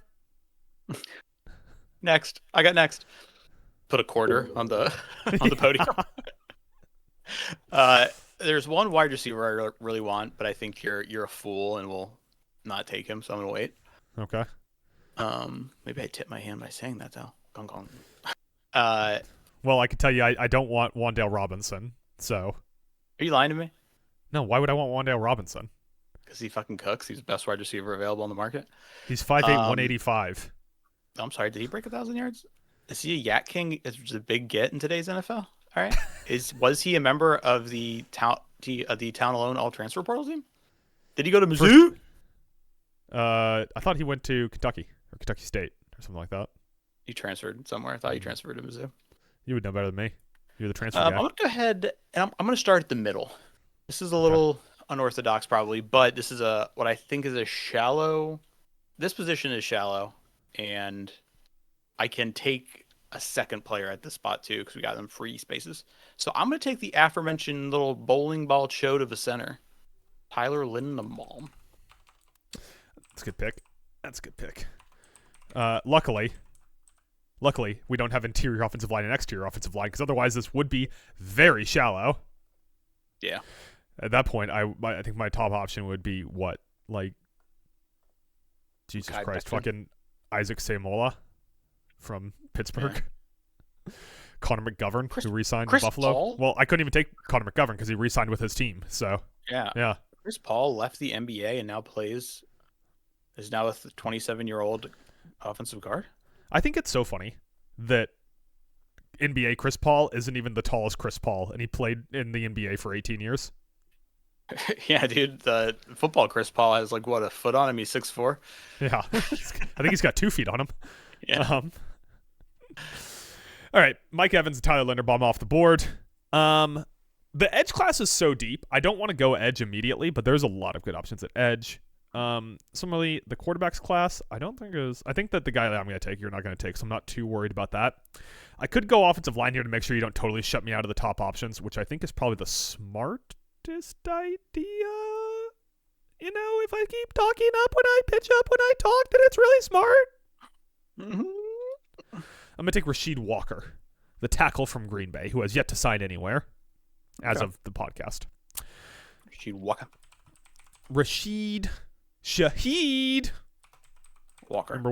Next, I got next. Put a quarter on the podium. There's one wide receiver I really want, but I think you're a fool and will not take him, so I'm gonna wait. Okay. Maybe I tip my hand by saying that though. Gong gong. Well, I can tell you, I don't want Wan'Dale Robinson. So. Are you lying to me? No, why would I want Wan'Dale Robinson? Because he fucking cooks. He's the best wide receiver available on the market. He's 5'8", 185. I'm sorry. Did he break 1,000 yards? Is he a Yak King? Is a big get in today's NFL? All right. Was he a member of the town alone all transfer portal team? Did he go to Mizzou? I thought he went to Kentucky or Kentucky State or something like that. He transferred somewhere. I thought he transferred to Mizzou. You would know better than me. You're the transfer guy. I'm going to go ahead and I'm going to start at the middle. This is a little unorthodox probably, but this is what I think is a shallow. This position is shallow, and I can take a second player at this spot too because we got them free spaces. So I'm going to take the aforementioned little bowling ball chode of a center, Tyler Linderbaum. That's a good pick. That's a good pick. Luckily, we don't have interior offensive line and exterior offensive line because otherwise this would be very shallow. Yeah. At that point, I think my top option would be what? Like, Jesus Christ, fucking Isaac Semola from Pittsburgh. Yeah. Connor McGovern, who re-signed with Buffalo. Paul? Well, I couldn't even take Connor McGovern because he re-signed with his team. So yeah. Chris Paul left the NBA and now is now a 27-year-old offensive guard. I think it's so funny that NBA Chris Paul isn't even the tallest Chris Paul, and he played in the NBA for 18 years. Yeah, dude. The football Chris Paul has like what, a foot on him? He's 6'4". Yeah, I think he's got 2 feet on him. Yeah. All right, Mike Evans and Tyler Linderbaum off the board. The edge class is so deep. I don't want to go edge immediately, but there's a lot of good options at edge. Similarly, the quarterbacks class, I think that the guy that I'm going to take, you're not going to take, so I'm not too worried about that. I could go offensive line here to make sure you don't totally shut me out of the top options, which I think is probably the smartest idea. You know, if I keep talking up when I pitch up when I talk, then it's really smart. Mm-hmm. I'm going to take Rasheed Walker, the tackle from Green Bay, who has yet to sign anywhere as of the podcast. Rasheed Walker. Shaheed Walker. Remember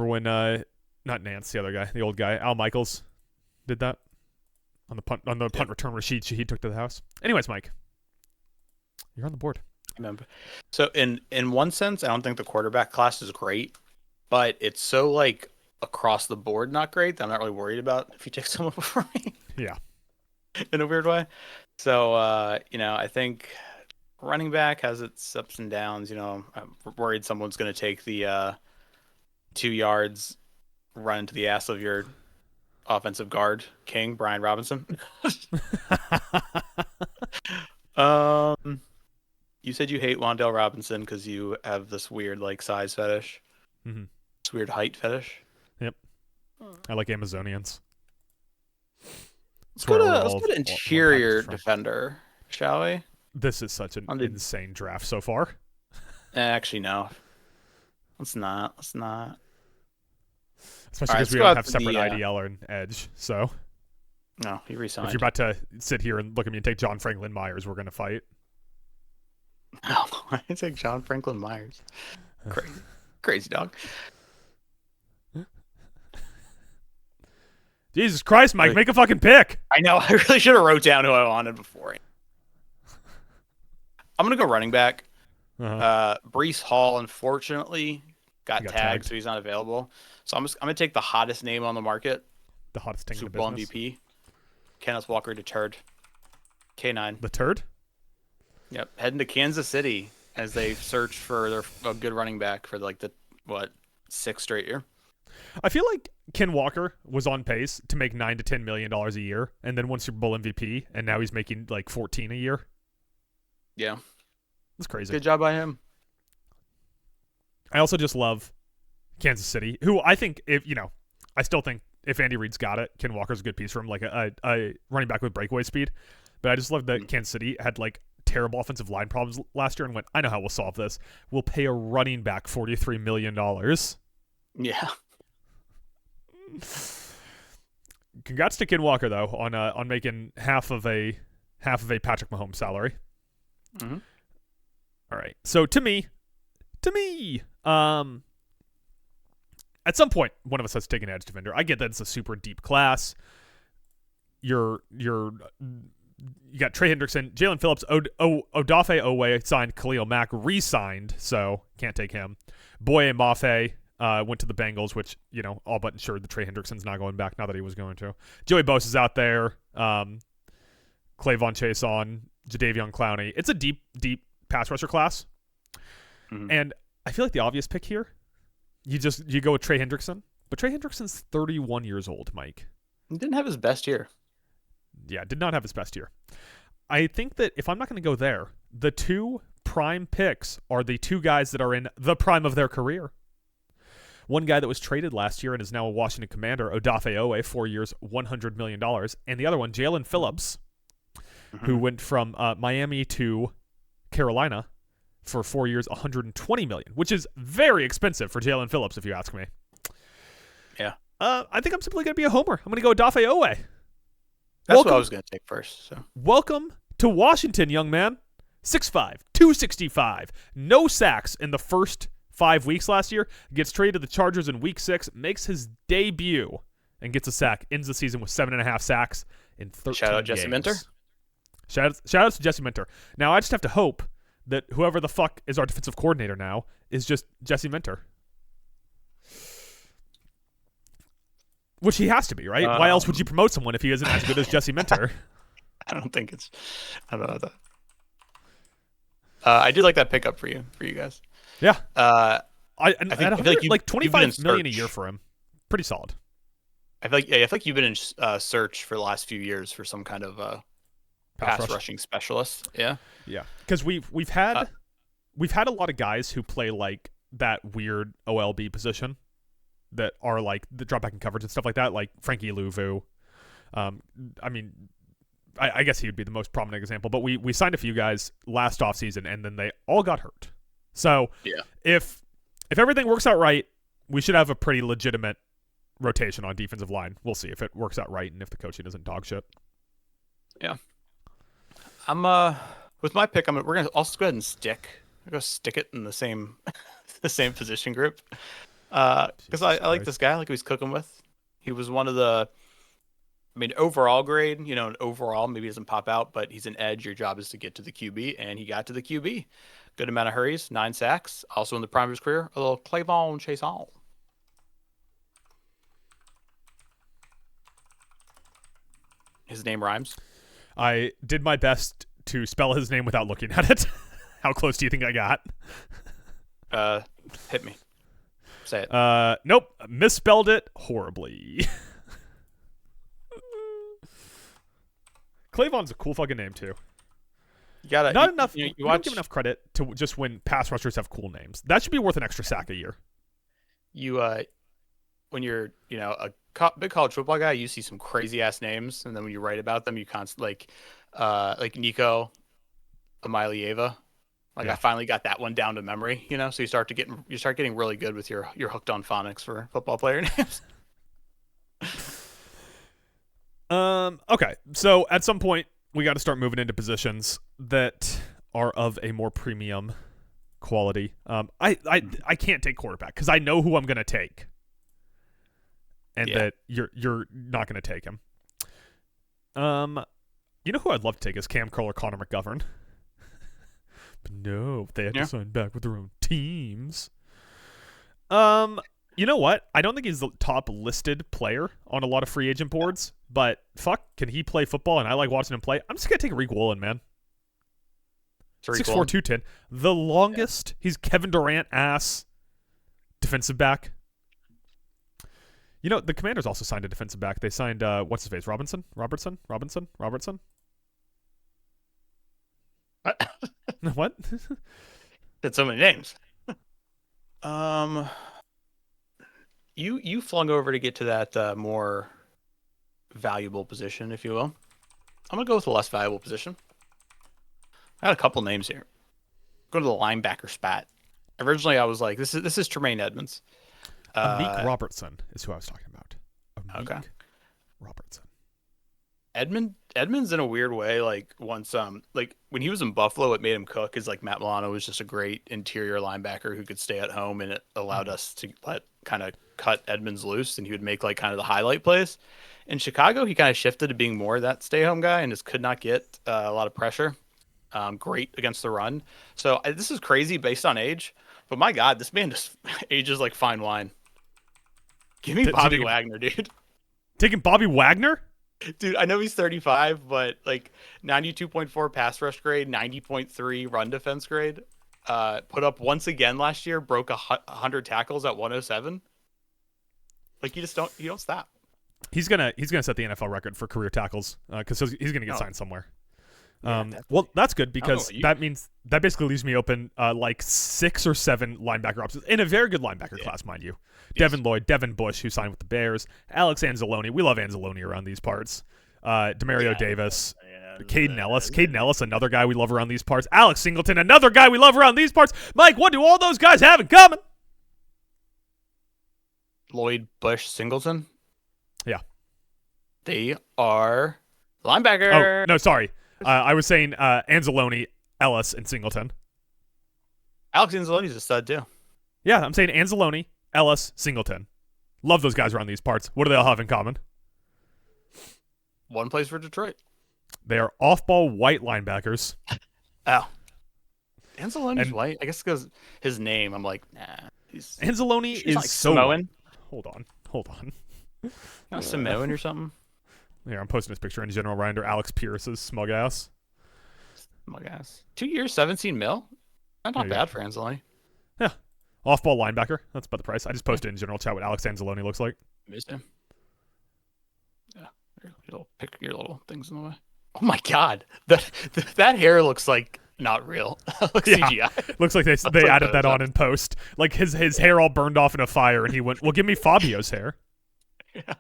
when not Nance, the other guy, the old guy, Al Michaels did that on the punt return Shaheed took to the house. Anyways, Mike, you're on the board. I remember. So in one sense, I don't think the quarterback class is great, but it's so like across the board not great that I'm not really worried about if you take someone before me. Yeah. In a weird way. So I think running back has its ups and downs. I'm worried someone's going to take the 2 yards run into the ass of your offensive guard king, Brian Robinson. You said you hate Wan'Dale Robinson because you have this weird like size fetish. Mm-hmm. This weird height fetish. Yep. I like Amazonians. Let's go to interior defender, shall we? This is such an insane draft so far. Actually, no. Let's not. Especially because we don't have separate IDL and edge. So. No, he resigned. If you're about to sit here and look at me and take John Franklin Myers, we're going to fight. No, I take John Franklin Myers. Crazy dog. Jesus Christ, Mike, make a fucking pick. I know. I really should have wrote down who I wanted before. I'm going to go running back. Breece Hall, unfortunately, got tagged, so he's not available. So I'm going to take the hottest name on the market. The hottest thing in the Super Bowl business. MVP. Kenneth Walker deterred. K9. The turd? Yep, heading to Kansas City as they search for a good running back for like the 6th straight year. I feel like Ken Walker was on pace to make $9 to $10 million a year, and then won Super Bowl MVP, and now he's making like 14 a year. Yeah, that's crazy. Good job by him. I also just love Kansas City, who I think I still think if Andy Reid's got it, Ken Walker's a good piece for him, like a running back with breakaway speed. But I just love that Kansas City had like terrible offensive line problems last year and went, I know how we'll solve this. We'll pay a running back $43 million. Yeah. Congrats to Ken Walker though on making half of a Patrick Mahomes salary. Mm-hmm. All right. So to me, at some point, one of us has to take an edge defender. I get that it's a super deep class. You got Trey Hendrickson, Jalen Phillips, Odafe Owe signed, Khalil Mack re-signed, so can't take him. Boye Mafe went to the Bengals, which, all but ensured that Trey Hendrickson's not going back now that he was going to. Joey Bosa's out there. Clayvon Chason, Jadeveon Clowney. It's a deep pass rusher class. Mm-hmm. And I feel like the obvious pick here, you go with Trey Hendrickson. But Trey Hendrickson's 31 years old, Mike. He didn't have his best year. Yeah, did not have his best year. I think that if I'm not going to go there, the two prime picks are the two guys that are in the prime of their career. One guy that was traded last year and is now a Washington Commander, Odafe Owe, 4 years, $100 million. And the other one, Jalen Phillips, who went from Miami to Carolina for 4 years, $120 million, which is very expensive for Jalen Phillips, if you ask me. Yeah. I think I'm simply going to be a homer. I'm going to go Odafe Owe. That's what I was going to take first. So. Welcome to Washington, young man. 6'5", 265, no sacks in the first 5 weeks last year. Gets traded to the Chargers in Week 6, makes his debut, and gets a sack. Ends the season with 7.5 sacks in 13 Shout out games. Jesse Minter. Shout out to Jesse Minter. Now, I just have to hope that whoever the fuck is our defensive coordinator now is just Jesse Minter. Which he has to be, right? Why else would you promote someone if he isn't as good as Jesse Minter? I don't know about that. I do like that pickup for you guys. Yeah. I feel like $25 million a year for him. Pretty solid. I feel like you've been in search for the last few years for some kind of pass rushing specialist. Yeah. Yeah. Because we've had a lot of guys who play like that weird OLB position that are like the drop back in coverage and stuff like that, like Frankie Louvu. I guess he would be the most prominent example, but we signed a few guys last offseason and then they all got hurt. So yeah, if everything works out right, we should have a pretty legitimate rotation on defensive line. We'll see if it works out right and if the coaching isn't dog shit. Yeah. I'm with my pick, we're gonna also go ahead and stick it in the same position group. Because I like this guy, I like who he's cooking with. He was one of the, overall grade, overall maybe doesn't pop out, but he's an edge. Your job is to get to the QB, and he got to the QB. Good amount of hurries, 9 sacks. Also in the prime of his career, a little Clayvon Chason. His name rhymes. I did my best to spell his name without looking at it. How close do you think I got? Hit me. Say it. Nope. Misspelled it horribly. Clayvon's a cool fucking name too. You gotta not enough. You don't give enough credit to just when pass rushers have cool names. That should be worth an extra sack a year. When you're a big college football guy, you see some crazy ass names, and then when you write about them, you constantly like Nico Amilieva. I finally got that one down to memory, so you start getting really good with your hooked on phonics for football player names. Okay. So at some point we got to start moving into positions that are of a more premium quality. I can't take quarterback because I know who I'm going to take. And that you're not going to take him. Who I'd love to take is Cam Curl or Connor McGovern. But no, they have to sign back with their own teams. You know what? I don't think he's the top listed player on a lot of free agent boards, but fuck, can he play football? And I like watching him play. I'm just gonna take Reek Woolen, man. 6'4", 210. The longest. He's Kevin Durant ass defensive back. You know, the Commanders also signed a defensive back. They signed what's his face? Robertson. What? That's so many names. You flung over to get to that more valuable position, if you will. I'm gonna go with a less valuable position. I got a couple names here. Go to the linebacker spot. Originally, I was like, this is Tremaine Edmonds. Amik Robertson is who I was talking about. Okay. Robertson. Edmonds in a weird way, like once like when he was in Buffalo, it made him cook. Is like Matt Milano was just a great interior linebacker who could stay at home, and it allowed us to kind of cut Edmonds loose, and he would make like kind of the highlight plays. In Chicago, he kind of shifted to being more that stay home guy, and just could not get a lot of pressure. Great against the run. So this is crazy based on age, but my God, this man just ages like fine wine. Give me Bobby Wagner, dude. Taking Bobby Wagner? Dude, I know he's 35, but like 92.4 pass rush grade, 90.3 run defense grade. Put up once again last year, broke 100 tackles at 107. Like you don't stop. He's gonna set the NFL record for career tackles because he's gonna get signed somewhere. Well, that's good because that basically leaves me open like 6 or 7 linebacker options in a very good linebacker class, mind you. Yes. Devin Lloyd, Devin Bush, who signed with the Bears, Alex Anzalone. We love Anzalone around these parts. Demario Davis, Caden Ellis. Caden Ellis, another guy we love around these parts. Alex Singleton, another guy we love around these parts. Mike, what do all those guys have in common? Lloyd, Bush, Singleton? Yeah. They are linebacker. Oh, no, sorry. I was saying Anzalone, Ellis, and Singleton. Alex Anzalone's a stud, too. Yeah, I'm saying Anzalone, Ellis, Singleton. Love those guys around these parts. What do they all have in common? One plays for Detroit. They are off-ball white linebackers. Oh. Anzalone's white? I guess because his name, I'm like, nah. Anzalone is like so... Samoan? Hold on. Not Samoan or something? Here, I'm posting this picture in General Rinder. Alex Pierce's smug ass. 2 years, 17 mil? That's not bad for Anzalone. Yeah. Off-ball linebacker. That's about the price. I just posted in general chat what Alex Anzalone looks like. Missed him. Yeah. Your little things in the way. Oh my God. That hair looks like not real. Looks CGI. Looks like they added that on in post. Like his hair all burned off in a fire, and he went, well, give me Fabio's hair. Yeah.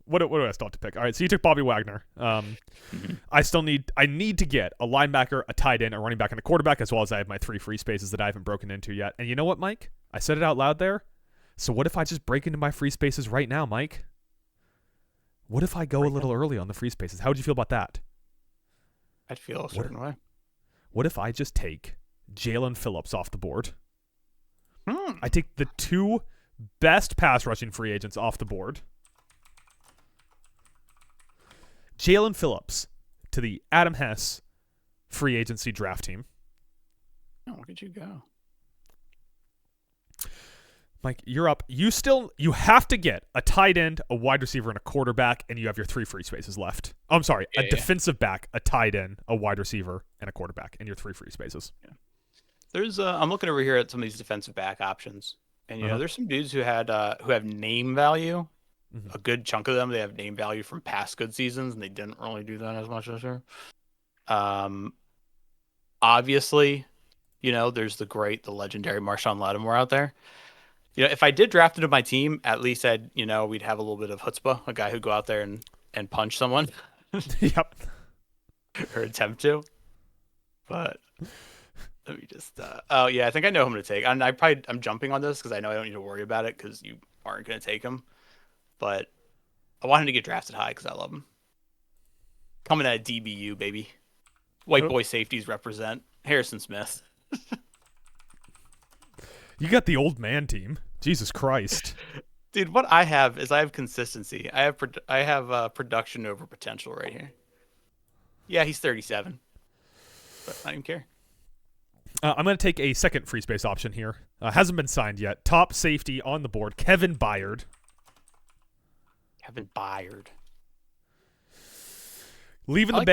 What do I still have to pick? All right, so you took Bobby Wagner. I need to get a linebacker, a tight end, a running back, and a quarterback, as well as I have my 3 free spaces that I haven't broken into yet. And you know what, Mike? I said it out loud there. So what if I just break into my free spaces right now, Mike? What if I go a little early on the free spaces? How would you feel about that? I'd feel a certain way. What if I just take Jalen Phillips off the board? I take the 2 best pass rushing free agents off the board. Jalen Phillips to the Adam Hess free agency draft team. Oh, look at you go. Mike, you're up. You have to get a tight end, a wide receiver, and a quarterback, and you have your 3 free spaces left. Oh, I'm sorry, a defensive back, a tight end, a wide receiver, and a quarterback, and your 3 free spaces. Yeah. There's I'm looking over here at some of these defensive back options, and you know, there's some dudes who have name value. Mm-hmm. A good chunk of them, they have name value from past good seasons, and they didn't really do that as much this year. Obviously, you know, there's the legendary Marshawn Lattimore out there. You know, if I did draft into my team, at least we'd have a little bit of chutzpah, a guy who'd go out there and punch someone. Yep. Or attempt to. But let me just I think I know who I'm going to take. I'm jumping on this because I know I don't need to worry about it because you aren't going to take him. But I want him to get drafted high because I love him. Coming out of DBU, baby. White boy safeties represent. Harrison Smith. You got the old man team. Jesus Christ. Dude, what I have is consistency. I have production over potential right here. Yeah, he's 37. But I don't even care. I'm going to take a second free space option here. Hasn't been signed yet. Top safety on the board, Kevin Byard. Kevin Byard. Leaving the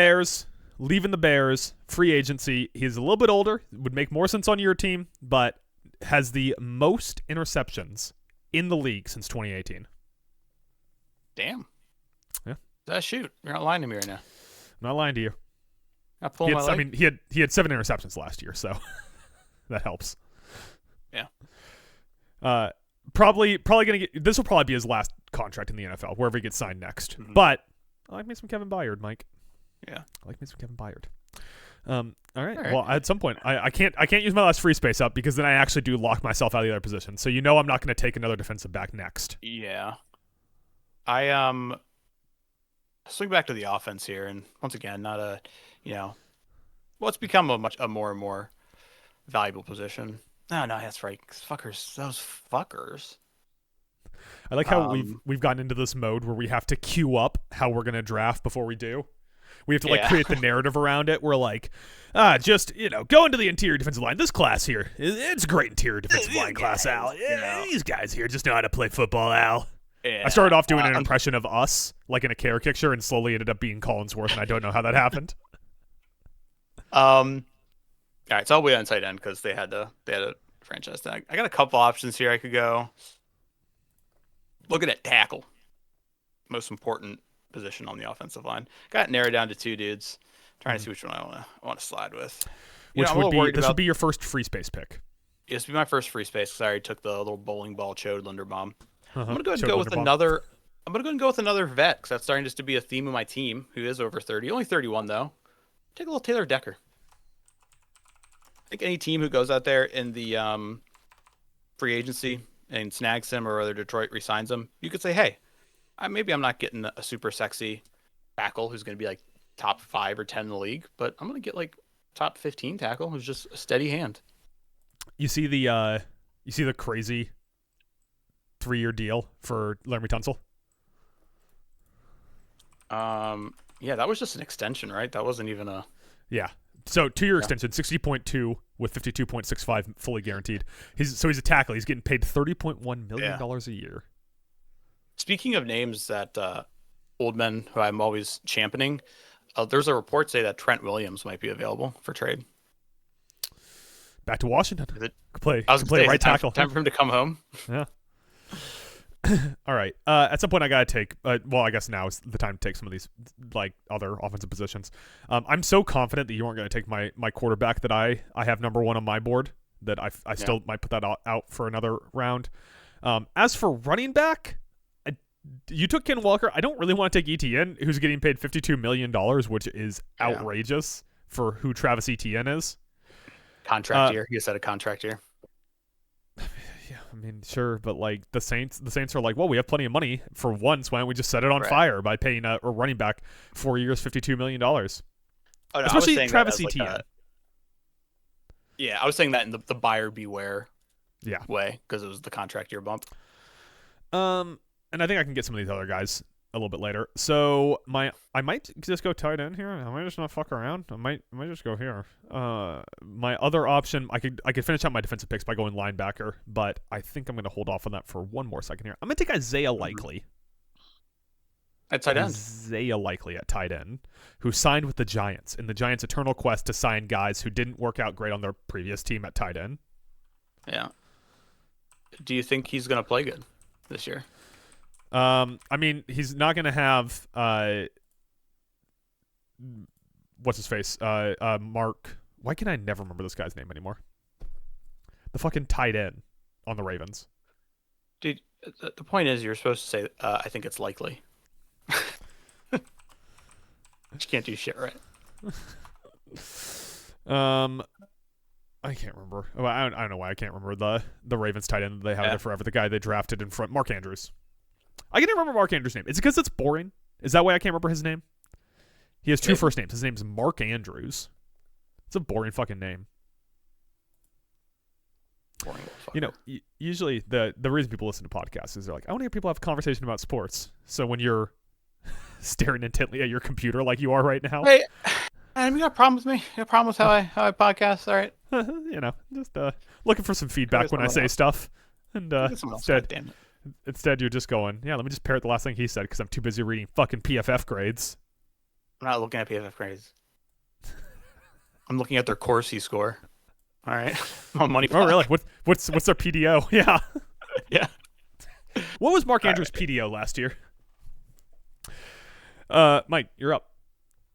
Bears. Free agency. He's a little bit older. Would make more sense on your team, but has the most interceptions in the league since 2018. Damn. Yeah. Shoot. You're not lying to me right now. I'm not lying to you. Not pulling my leg. I mean, he had 7 interceptions last year, so that helps. Yeah. Probably gonna get. This will probably be his last contract in the NFL, wherever he gets signed next. Mm-hmm. But I like me some Kevin Byard, Mike. Yeah. I like me some Kevin Byard. All right. Well, at some point, I can't use my last free space up because then I actually do lock myself out of the other position. So I'm not going to take another defensive back next. Yeah. Swing back to the offense here, and once again, not a, it's become a more and more valuable position. No, that's right. Those fuckers. I like how we've gotten into this mode where we have to queue up how we're going to draft before we do. We have to create the narrative around it. We're like, just go into the interior defensive line. This class here, it's a great interior defensive line class, Al. These guys here just know how to play football, Al. Yeah. I started off doing an impression of us, like in a caricature, and slowly ended up being Collinsworth, and I don't know how that happened. All right, so I'll wait on tight end because they had a franchise tag. I got a couple options here I could go. Looking at tackle, most important position on the offensive line. Got narrowed down to 2 dudes. Trying to see which one I want to slide with. Would be your first free space pick. Yeah, this would be my first free space because I already took the little bowling ball chode Linderbaum. I'm gonna go ahead and go with another. I'm gonna go and go with another vet because that's starting just to be a theme of my team. Who is over 30, only 31 though. Take a little Taylor Decker. I think any team who goes out there in the free agency and snags him, or whether Detroit resigns him, you could say, hey, maybe I'm not getting a super sexy tackle who's going to be like top 5 or 10 in the league, but I'm going to get like top 15 tackle who's just a steady hand. You see the crazy 3-year deal for Laremy Tunsil? Yeah, that was just an extension, right? That wasn't even a... Yeah. So 2-year extension, 60.2 with 52.65 fully guaranteed. He's a tackle. He's getting paid $30.1 million a year. Speaking of names that old men who I'm always championing, there's a report say that Trent Williams might be available for trade. Back to Washington. I was play right tackle. Time for him to come home. Yeah. All right. At some point, I gotta take. I guess now is the time to take some of these other offensive positions. I'm so confident that you aren't going to take my quarterback that I have number 1 on my board that I still might put that out for another round. As for running back, you took Ken Walker. I don't really want to take Etienne, who's getting paid $52 million, which is outrageous for who Travis Etienne is. Contract year. You said a contract year. Yeah, I mean, sure, but the Saints are like, well, we have plenty of money for once. Why don't we just set it on fire by paying a running back 4 years, $52 million? Oh, no, especially Travis Etienne. I was saying that in the buyer beware way because it was the contract year bump. And I think I can get some of these other guys a little bit later. So I might just go tight end here. I might just not fuck around. I might just go here. My other option, I could finish out my defensive picks by going linebacker, but I think I'm going to hold off on that for one more second here. I'm going to take Isaiah Likely. At tight end. Isaiah Likely at tight end, who signed with the Giants in the Giants' eternal quest to sign guys who didn't work out great on their previous team at tight end. Yeah. Do you think he's going to play good this year? I mean, he's not going to have what's his face? Mark. Why can I never remember this guy's name anymore? The fucking tight end on the Ravens. Dude, the point is you're supposed to say, I think it's likely. You can't do shit right. I can't remember. Oh, I don't know why I can't remember the Ravens tight end that they had there forever. The guy they drafted in front, Mark Andrews. I can never remember Mark Andrews' name. Is it because it's boring? Is that why I can't remember his name? He has 2 first names. His name's Mark Andrews. It's a boring fucking name. Boring. Usually the reason people listen to podcasts is they're like, I want to hear people have a conversation about sports. So when you're staring intently at your computer like you are right now. Hey, Adam, you got a problem with me? You got a problem with how I podcast? All right. just looking for some feedback when I say stuff. And instead you're just going, yeah, let me just parrot the last thing he said because I'm too busy reading fucking PFF grades. I'm not looking at PFF grades. I'm looking at their Corsi score. All right. On money. Oh, really? What's their PDO? Yeah. Yeah. What was Mark Andrews' PDO last year? Mike, you're up.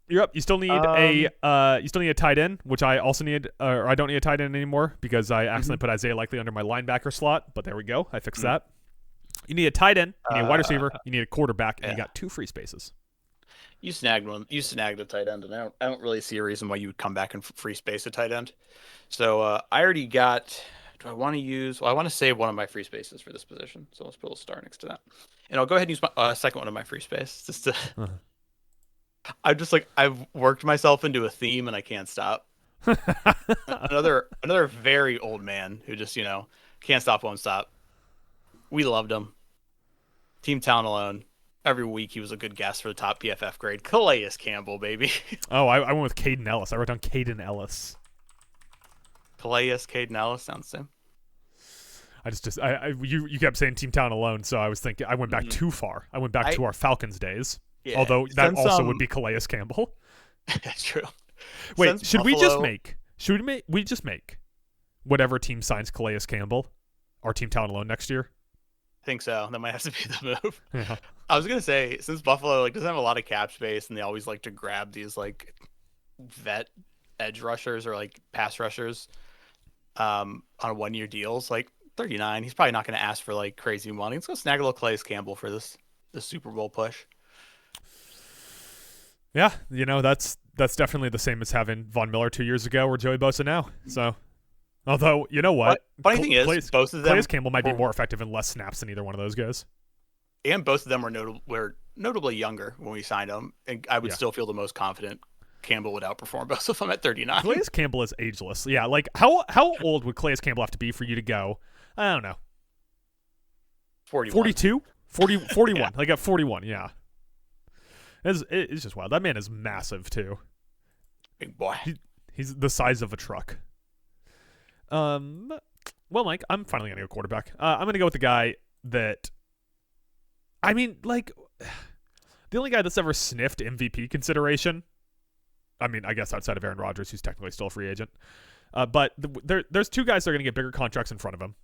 You're up. You still need a tight end, which I also need, or I don't need a tight end anymore because I accidentally put Isaiah Likely under my linebacker slot. But there we go. I fixed that. You need a tight end. You need a wide receiver. You need a quarterback, and you got 2 free spaces. You snagged one. You snagged a tight end, and I don't really see a reason why you would come back and free space a tight end. So I already got. Do I want to use? Well, I want to save one of my free spaces for this position. So let's put a little star next to that, and I'll go ahead and use my second one of my free space just to. I'm just like I've worked myself into a theme, and I can't stop. another very old man who just can't stop, won't stop. We loved him. Team Talent alone. Every week he was a good guess for the top PFF grade. Calais Campbell, baby. Oh, I went with Caden Ellis. I wrote down Caden Ellis. Calais, Caden Ellis sounds the same. You kept saying Team Town alone, so I was thinking I went back too far. I went back to our Falcons days. Yeah, although that also would be Calais Campbell. That's true. Wait, Since should Buffalo... we just make whatever team signs Calais Campbell our Team Town alone next year? I think so. That might have to be the move. Yeah. I was gonna say, since Buffalo doesn't have a lot of cap space and they always like to grab these vet edge rushers or pass rushers on 1-year deals, 39, he's probably not gonna ask for crazy money. Let's go snag a little Calais Campbell for this Super Bowl push. Yeah, that's definitely the same as having Von Miller 2 years ago or Joey Bosa now. So, although you know what, funny thing is, both of them, Calais Campbell might be more effective in less snaps than either one of those guys. And both of them were notably younger when we signed them, and I would still feel the most confident Campbell would outperform both of them at 39. Calais Campbell is ageless. Yeah, how old would Calais Campbell have to be for you to go? I don't know. 41. 42? 41. Yeah. At 41, yeah. It's just wild. That man is massive, too. Big boy. He's the size of a truck. Well, Mike, I'm finally going to go quarterback. I'm going to go with the guy that... I mean, the only guy that's ever sniffed MVP consideration. I mean, I guess outside of Aaron Rodgers, who's technically still a free agent. But there's 2 guys that are going to get bigger contracts in front of him.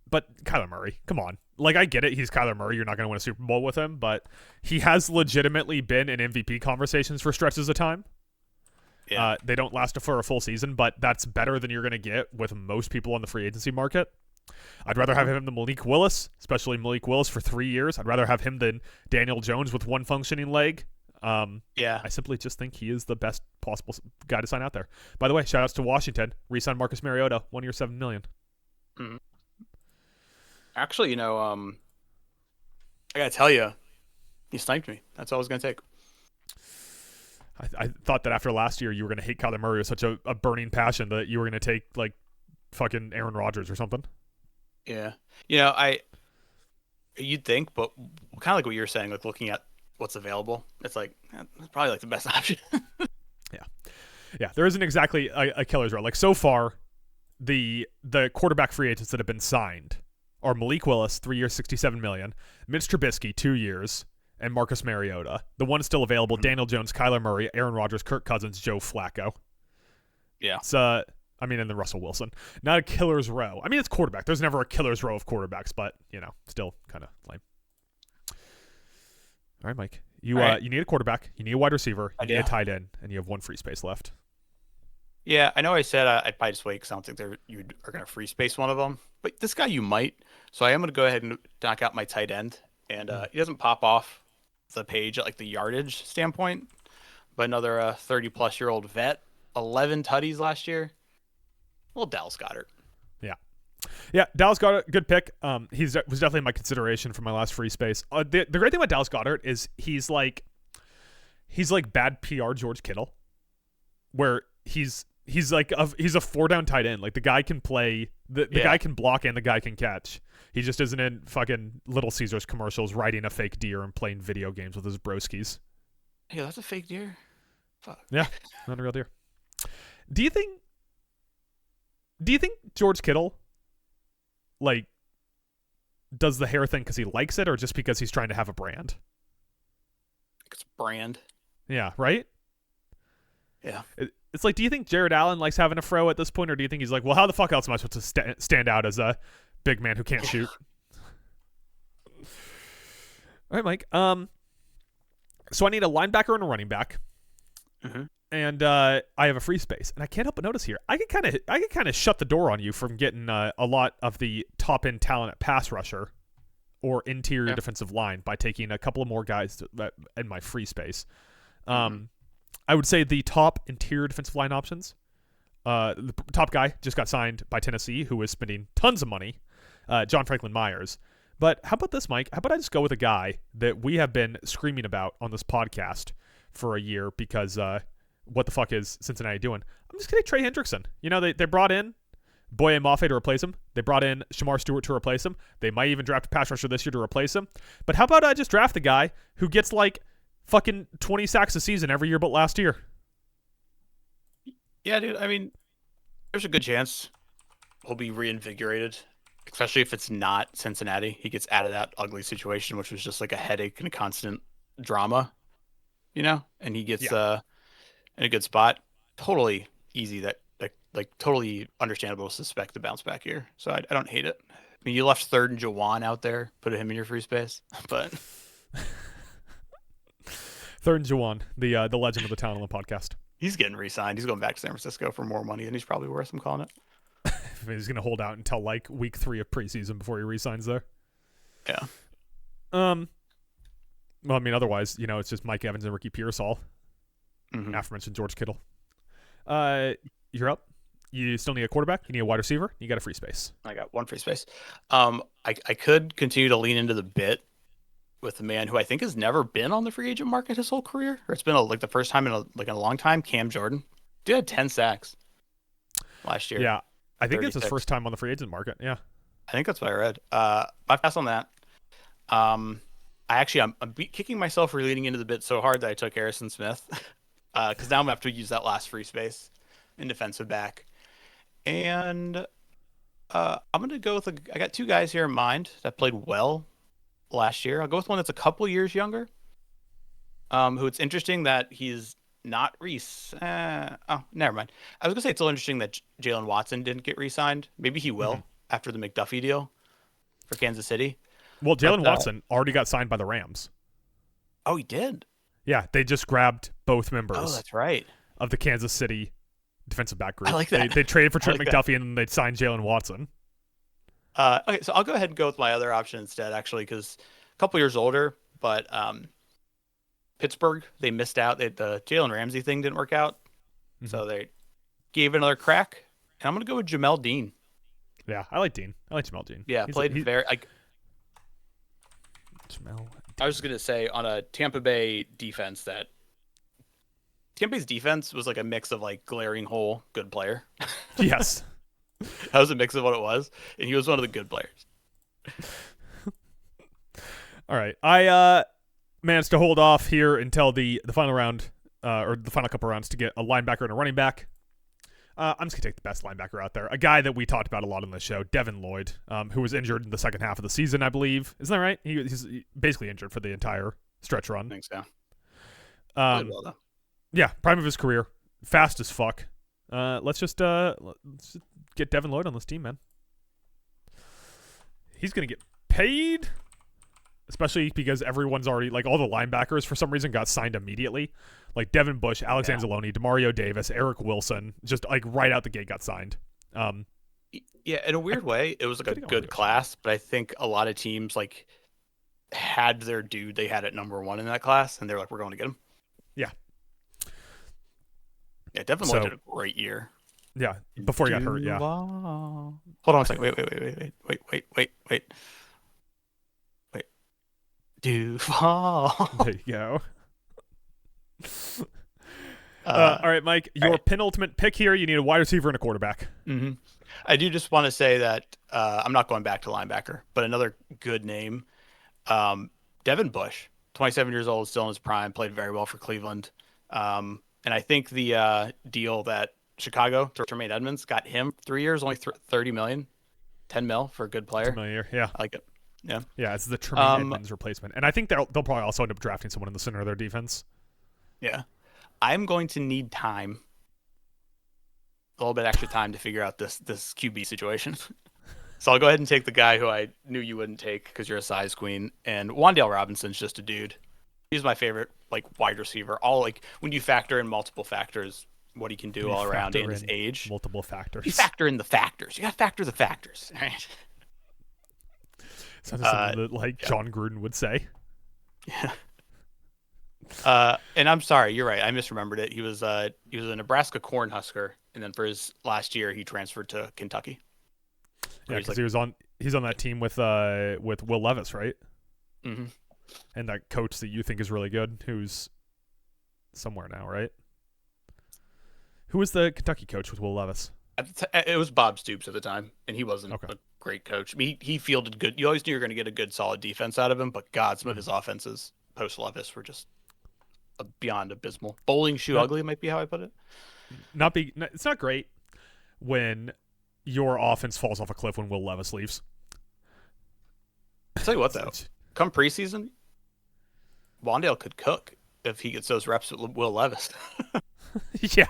But Kyler Murray, come on. I get it. He's Kyler Murray. You're not going to win a Super Bowl with him. But he has legitimately been in MVP conversations for stretches of time. Yeah. They don't last for a full season, but that's better than you're going to get with most people on the free agency market. I'd rather have him than Malik Willis, especially Malik Willis for 3 years. I'd rather have him than Daniel Jones with one functioning leg. I simply just think he is the best possible guy to sign out there. By the way, shout outs to Washington. Re-sign Marcus Mariota, 1 year, $7 million. Mm-hmm. Actually, I gotta tell you, he sniped me. That's all I was gonna take. I thought that after last year, you were gonna hate Kyler Murray with such a burning passion that you were gonna take fucking Aaron Rodgers or something. Yeah, you'd think, but kind of like what you're saying, looking at what's available, it's it's probably the best option. Yeah. There isn't exactly a killer's row. So far, the quarterback free agents that have been signed are Malik Willis, 3 years, $67 million, Mitch Trubisky, 2 years, and Marcus Mariota. The one still available: Daniel Jones, Kyler Murray, Aaron Rodgers, Kirk Cousins, Joe Flacco. Yeah. It's and then Russell Wilson. Not a killer's row. I mean, it's quarterback. There's never a killer's row of quarterbacks, but still kind of lame. All right, Mike. You need a quarterback. You need a wide receiver. You need a tight end, and you have 1 free space left. Yeah, I know I said I'd probably just wait because I don't think you are going to free space one of them. But this guy you might. So I am going to go ahead and knock out my tight end. And he doesn't pop off the page at the yardage standpoint. But another 30-plus-year-old vet. 11 tutties last year. Well, Dallas Goedert. Yeah, Dallas Goedert, good pick. He was definitely my consideration for my last free space. The great thing about Dallas Goedert is he's like bad PR George Kittle, where he's a 4-down tight end. The guy can play, the guy can block and the guy can catch. He just isn't in fucking Little Caesars commercials riding a fake deer and playing video games with his broskies. Yeah, that's a fake deer. Fuck. Yeah, not a real deer. Do you think Do you think George Kittle, like, does the hair thing because he likes it or just because he's trying to have a brand? It's brand. Yeah, right? Yeah. It's like, do you think Jared Allen likes having a fro at this point, or do you think he's like, well, how the fuck else am I supposed to stand out as a big man who can't shoot? All right, Mike. So I need a linebacker and a running back. Mm-hmm. And I have a free space, and I can't help but notice here I can kind of shut the door on you from getting a lot of the top end talent at pass rusher or interior defensive line by taking a couple of more guys in my free space. I would say the top interior defensive line options. The top guy just got signed by Tennessee, who is spending tons of money, John Franklin Myers. But how about this, Mike? How about I just go with a guy that we have been screaming about on this podcast for a year because. What the fuck is Cincinnati doing? I'm just going to Trey Hendrickson. You know, they brought in Boye Mafe to replace him. They brought in Shamar Stewart to replace him. They might even draft a pass rusher this year to replace him. But how about I just draft the guy who gets like fucking 20 sacks a season every year but last year? Yeah, dude. I mean, there's a good chance he'll be reinvigorated, especially if it's not Cincinnati. He gets out of that ugly situation, which was just like a headache and a constant drama, you know? And he gets... in a good spot. Totally easy that like totally understandable to suspect the bounce back here. So I don't hate it. I mean, you left third and Jawan out there, put him in your free space, but third and Jawan, the legend of the town on the podcast. He's getting re-signed. He's going back to San Francisco for more money than he's probably worth. I'm calling it. He's going to hold out until like week 3 of preseason before he re-signs there. Yeah. Well, I mean, otherwise, you know, it's just Mike Evans and Ricky Pearsall. Aforementioned George Kittle. You're up. You still need a quarterback. You need a wide receiver. You got a free space. I got one free space. I could continue to lean into the bit with a man who I think has never been on the free agent market his whole career, or it's been like the first time in a long time. Cam Jordan, dude had 10 sacks last year. Yeah, I think 36. it's his first time on the free agent market. Yeah, I think that's what I read. I pass on that. I'm kicking myself for leaning into the bit so hard that I took Harrison Smith. Because now I'm going to have to use that last free space in defensive back. And I'm going to go with I got 2 guys here in mind that played well last year. I'll go with one that's a couple years younger. Who it's interesting that he's not never mind. I was going to say it's still interesting that Jalen Watson didn't get re-signed. Maybe he will after the McDuffie deal for Kansas City. Well, Jalen Watson already got signed by the Rams. Oh, he did? Yeah, they just grabbed both members. Oh, that's right. Of the Kansas City defensive back group. I like that. They traded for Trent McDuffie that. and then they signed Jalen Watson. Okay, so I'll go ahead and go with my other option instead, actually, because a couple years older, but Pittsburgh, they missed out. The Jalen Ramsey thing didn't work out, so they gave it another crack. And I'm going to go with Jamel Dean. Yeah, I like Dean. I like Jamel Dean. Yeah, very... I was going to say on a Tampa Bay defense that Tampa Bay's defense was like a mix of like glaring hole, good player. Yes. That was a mix of what it was. And he was one of the good players. All right. I managed to hold off here until the final round or the final couple rounds to get a linebacker and a running back. I'm just going to take the best linebacker out there. A guy that we talked about a lot on the show, Devin Lloyd, who was injured in the second half of the season, I believe. Isn't that right? He's basically injured for the entire stretch run. I think so. Really well, though. Yeah, prime of his career. Fast as fuck. Let's just get Devin Lloyd on this team, man. He's going to get paid, especially because everyone's already, like, all the linebackers for some reason got signed immediately. Like Devin Bush, Alex Anzalone, Demario Davis, Eric Wilson, just like right out the gate got signed. Yeah, in a weird way, it was like a good class, but I think a lot of teams like had their dude they had at number 1 in that class, and they're like, we're going to get him. Yeah. Yeah, Devin Lloyd did a great year. Yeah, before he got hurt, yeah. Hold on a second. Wait. Duval. There you go. All right, Mike, your penultimate pick here. You need a wide receiver and a quarterback. Mm-hmm. I do just want to say that I'm not going back to linebacker, but another good name, Devin Bush, 27 years old, still in his prime, played very well for Cleveland. And I think the deal that Chicago, Tremaine Edmonds, got him 3 years, only 30 million, 10 mil for a good player. 10 million a year, yeah. I like it. Yeah. Yeah, it's the Tremaine Edmonds replacement. And I think they'll probably also end up drafting someone in the center of their defense. Yeah. I'm going to need time, a little bit extra time to figure out this QB situation. So I'll go ahead and take the guy who I knew you wouldn't take because you're a size queen. And Wan'Dale Robinson's just a dude. He's my favorite, like, wide receiver. All, like, when you factor in multiple factors, what he can do all around in his age. Multiple factors. You factor in the factors. You got to factor the factors. Right? Sounds like something that, John Gruden would say. Yeah. And I'm sorry, you're right. I misremembered it. He was a Nebraska Cornhusker, and then for his last year, he transferred to Kentucky. Yeah, because he's on that team with Will Levis, right? Mm-hmm. And that coach that you think is really good, who's somewhere now, right? Who was the Kentucky coach with Will Levis? It was Bob Stoops at the time, and he wasn't a great coach. I mean, he fielded good. You always knew you were going to get a good, solid defense out of him, but God, some of his offenses post Levis were just beyond abysmal. Bowling shoe ugly might be how I put it. It's not great when your offense falls off a cliff when Will Levis leaves. I'll tell you what, though. Come preseason, Wan'Dale could cook if he gets those reps with Will Levis. Yeah.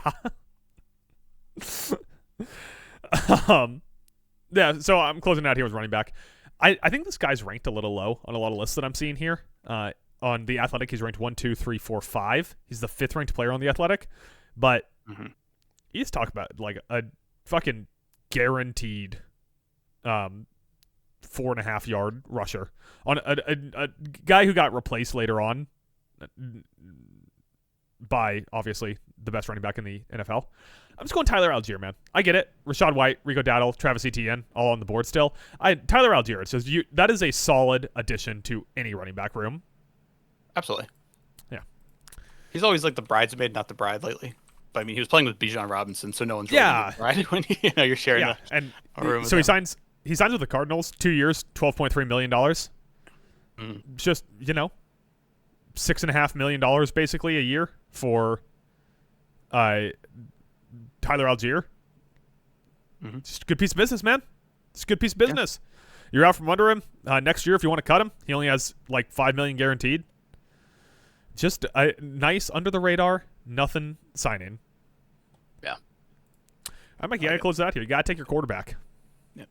Yeah, so I'm closing out here with running back. I think this guy's ranked a little low on a lot of lists that I'm seeing here. On The Athletic, he's ranked 1, 2, 3, 4, 5. He's the 5th ranked player on The Athletic. But you just talk about like a fucking guaranteed 4.5 yard rusher on a guy who got replaced later on by obviously the best running back in the NFL. I'm just going Tyler Algier, man. I get it. Rashad White, Rico Dowdle, Travis Etienne, all on the board still. Tyler Algier, it says that is a solid addition to any running back room. Absolutely. Yeah. He's always like the bridesmaid, not the bride lately. But I mean, he was playing with Bijan Robinson, so no one's really the bride when you're sharing a room. So he signs with the Cardinals, 2 years, $12.3 million. Just, $6.5 million basically a year for Tyler Algier. Just a good piece of business, man. It's a good piece of business. Yeah. You're out from under him. Next year, if you want to cut him, he only has like $5 million guaranteed. Just a nice under the radar, nothing signing. Yeah. I'm like, you gotta close it out here. You gotta take your quarterback. Yeah.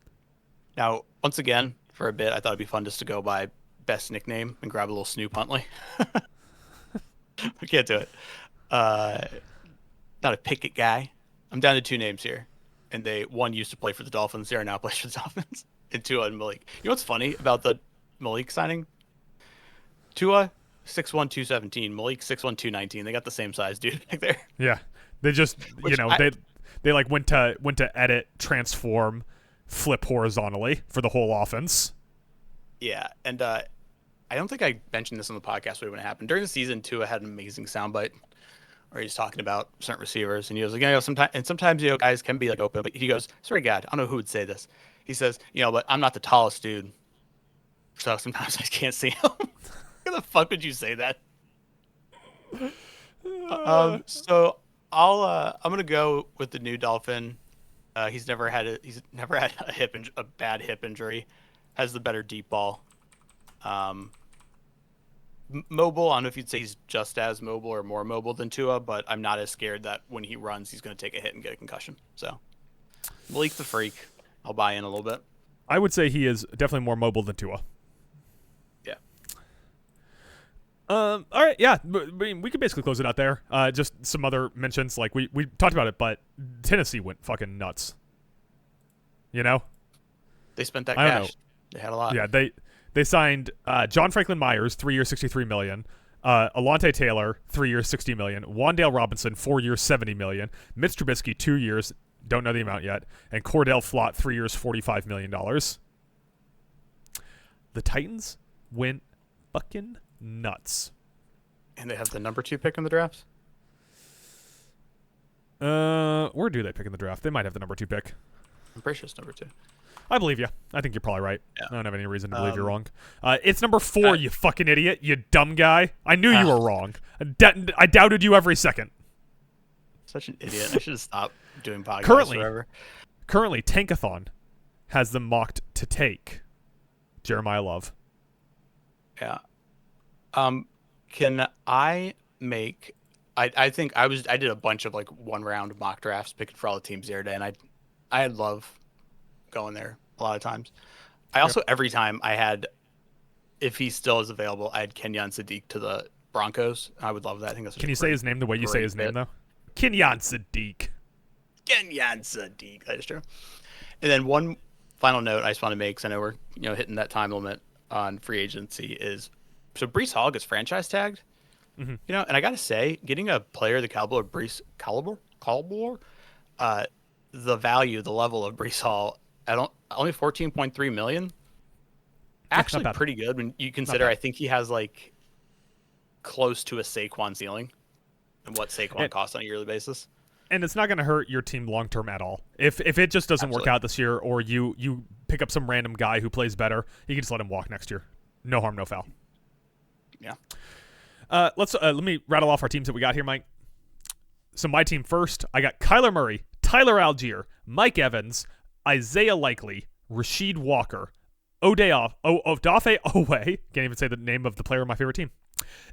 Now, once again, for a bit, I thought it'd be fun just to go by best nickname and grab a little Snoop Huntley. I can't do it. Not a Pickett guy. I'm down to 2 names here, and one used to play for the Dolphins. They are now plays for the Dolphins. And Tua and Malik. You know what's funny about the Malik signing? Tua 6'1", 217. Malik 6'1", 219. They got the same size dude back there. Yeah, they just they like went to edit, transform, flip horizontally for the whole offense. Yeah, and I don't think I mentioned this on the podcast when it happened during the season. Tua had an amazing soundbite where he's talking about certain receivers, and he was like, sometimes guys can be like open, but he goes, sorry God, I don't know who would say this. He says, but I'm not the tallest dude, so sometimes I can't see him. How the fuck would you say that? So I'm gonna go with the new Dolphin. He's never had a bad hip injury. Has the better deep ball. Mobile. I don't know if you'd say he's just as mobile or more mobile than Tua, but I'm not as scared that when he runs, he's going to take a hit and get a concussion. So Malik the Freak. I'll buy in a little bit. I would say he is definitely more mobile than Tua. Yeah. All right. Yeah. We could basically close it out there. Just some other mentions. Like we talked about it, but Tennessee went fucking nuts. They spent that cash. They had a lot. Yeah. They signed John Franklin Myers, 3 years, $63 million. Alontae Taylor, 3 years, $60 million. Wan'Dale Robinson, 4 years, $70 million. Mitch Trubisky, 2 years, don't know the amount yet. And Cordell Flott, 3 years, $45 million. The Titans went fucking nuts. And they have the number 2 pick in the draft? Where do they pick in the draft? They might have the number 2 pick. I'm pretty sure it's number 2. I believe you. I think you're probably right. Yeah. I don't have any reason to believe you're wrong. It's number 4, you fucking idiot. You dumb guy. I knew you were wrong. I doubted you every second. Such an idiot. I should have stopped doing podcasts forever. Currently, Tankathon has them mocked to take Jeremiah Love. Yeah. Can I make? I think I did a bunch of like 1-round mock drafts picking for all the teams the other day, and I love going there a lot of times. I also every time I had, if he still is available, I had Kenyon Sadiq to the Broncos. I would love that. I think that's. Can you say his name the way you say his name though? Kenyon Sadiq. Kenyon Sadiq. That is true. And then one final note I just want to make, because I know we're hitting that time limit on free agency, is so Breece Hall gets franchise tagged. Mm-hmm. And I gotta say, getting a player the caliber of Breece the value, the level of Breece Hall at only $14.3 million, actually pretty good when you consider. I think he has like close to a Saquon ceiling, and what Saquon costs on a yearly basis. And it's not going to hurt your team long term at all. If it just doesn't work out this year, or you pick up some random guy who plays better, you can just let him walk next year. No harm, no foul. Yeah. Let me rattle off our teams that we got here, Mike. So my team first, I got Kyler Murray, Tyler Algier, Mike Evans, Isaiah Likely, Rasheed Walker, Odafe Owe, can't even say the name of the player on my favorite team,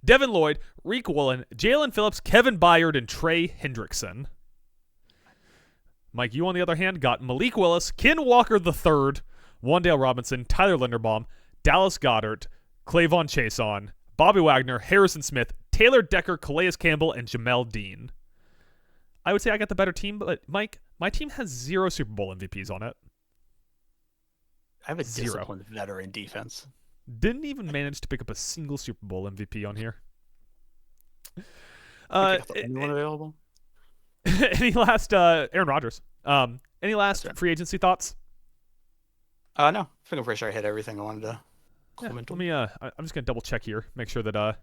Devin Lloyd, Reek Woolen, Jalen Phillips, Kevin Byard, and Trey Hendrickson. Mike, you on the other hand got Malik Willis, Ken Walker III, Wan'Dale Robinson, Tyler Linderbaum, Dallas Goedert, Clavon Chason, Bobby Wagner, Harrison Smith, Taylor Decker, Calais Campbell, and Jamel Dean. I would say I got the better team, but Mike, my team has 0 Super Bowl MVPs on it. I have a disciplined veteran defense. Didn't even manage to pick up a single Super Bowl MVP on here. Anyone available? Any last Aaron Rodgers? Any last free agency thoughts? No, I think I'm pretty sure I hit everything I wanted to. Let me. I'm just gonna double check here, make sure that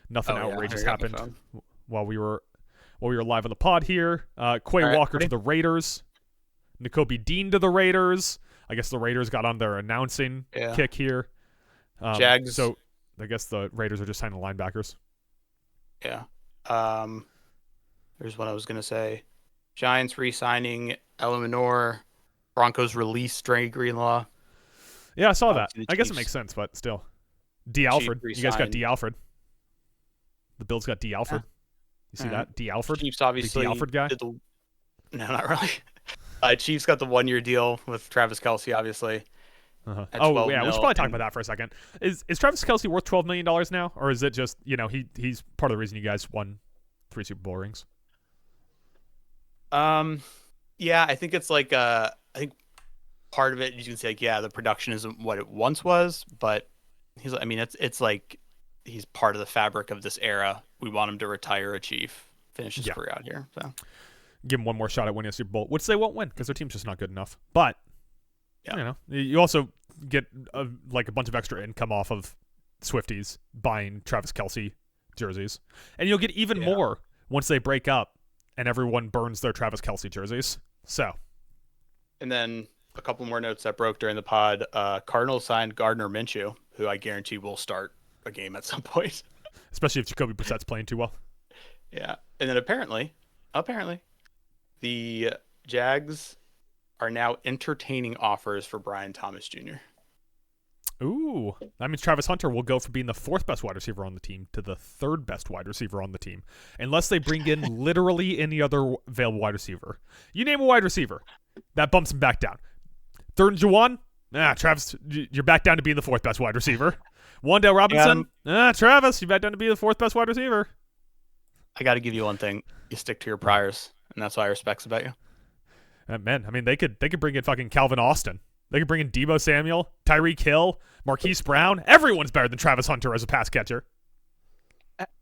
nothing outrageous happened while we were live on the pod here. Quay Walker to the Raiders, Nakobe Dean to the Raiders. I guess the Raiders got on their announcing kick here. Jags. So I guess the Raiders are just signing linebackers. Yeah. Here's what I was gonna say. Giants re-signing Eleanor. Broncos release Dre Greenlaw. Yeah, I saw that. I guess it makes sense, but still. D. Alfred. You guys got D. Alfred. The Bills got D. Alfred. You see that? D. Alfred? Chiefs obviously. D. Alfred guy? No, not really. Chiefs got the 1-year deal with Travis Kelce, obviously. Uh-huh. Oh, yeah. We should probably talk about that for a second. Is Travis Kelce worth $12 million now? Or is it just, he's part of the reason you guys won 3 Super Bowl rings? Yeah, I think it's like, I think part of it, you can say, like, the production isn't what it once was, but it's like he's part of the fabric of this era. We want him to retire a Chief, finish his career out here. So give him one more shot at winning a Super Bowl, which they won't win because their team's just not good enough. But you also get a bunch of extra income off of Swifties buying Travis Kelce jerseys, and you'll get even more once they break up and everyone burns their Travis Kelce jerseys. So, and then a couple more notes that broke during the pod. Cardinals signed Gardner Minshew, who I guarantee will start a game at some point. Especially if Jacoby Brissett's playing too well. Yeah. And then apparently, the Jags are now entertaining offers for Brian Thomas Jr. Ooh. That means Travis Hunter will go from being the 4th best wide receiver on the team to the 3rd best wide receiver on the team. Unless they bring in literally any other available wide receiver. You name a wide receiver, that bumps him back down. 3rd and Juwan, Travis, you're back down to being the 4th best wide receiver. Wan'Dale Robinson, Travis, you're back down to be the 4th best wide receiver. I got to give you one thing. You stick to your priors, and that's what I respect about you. Man, they could bring in fucking Calvin Austin. They could bring in Deebo Samuel, Tyreek Hill, Marquise Brown. Everyone's better than Travis Hunter as a pass catcher.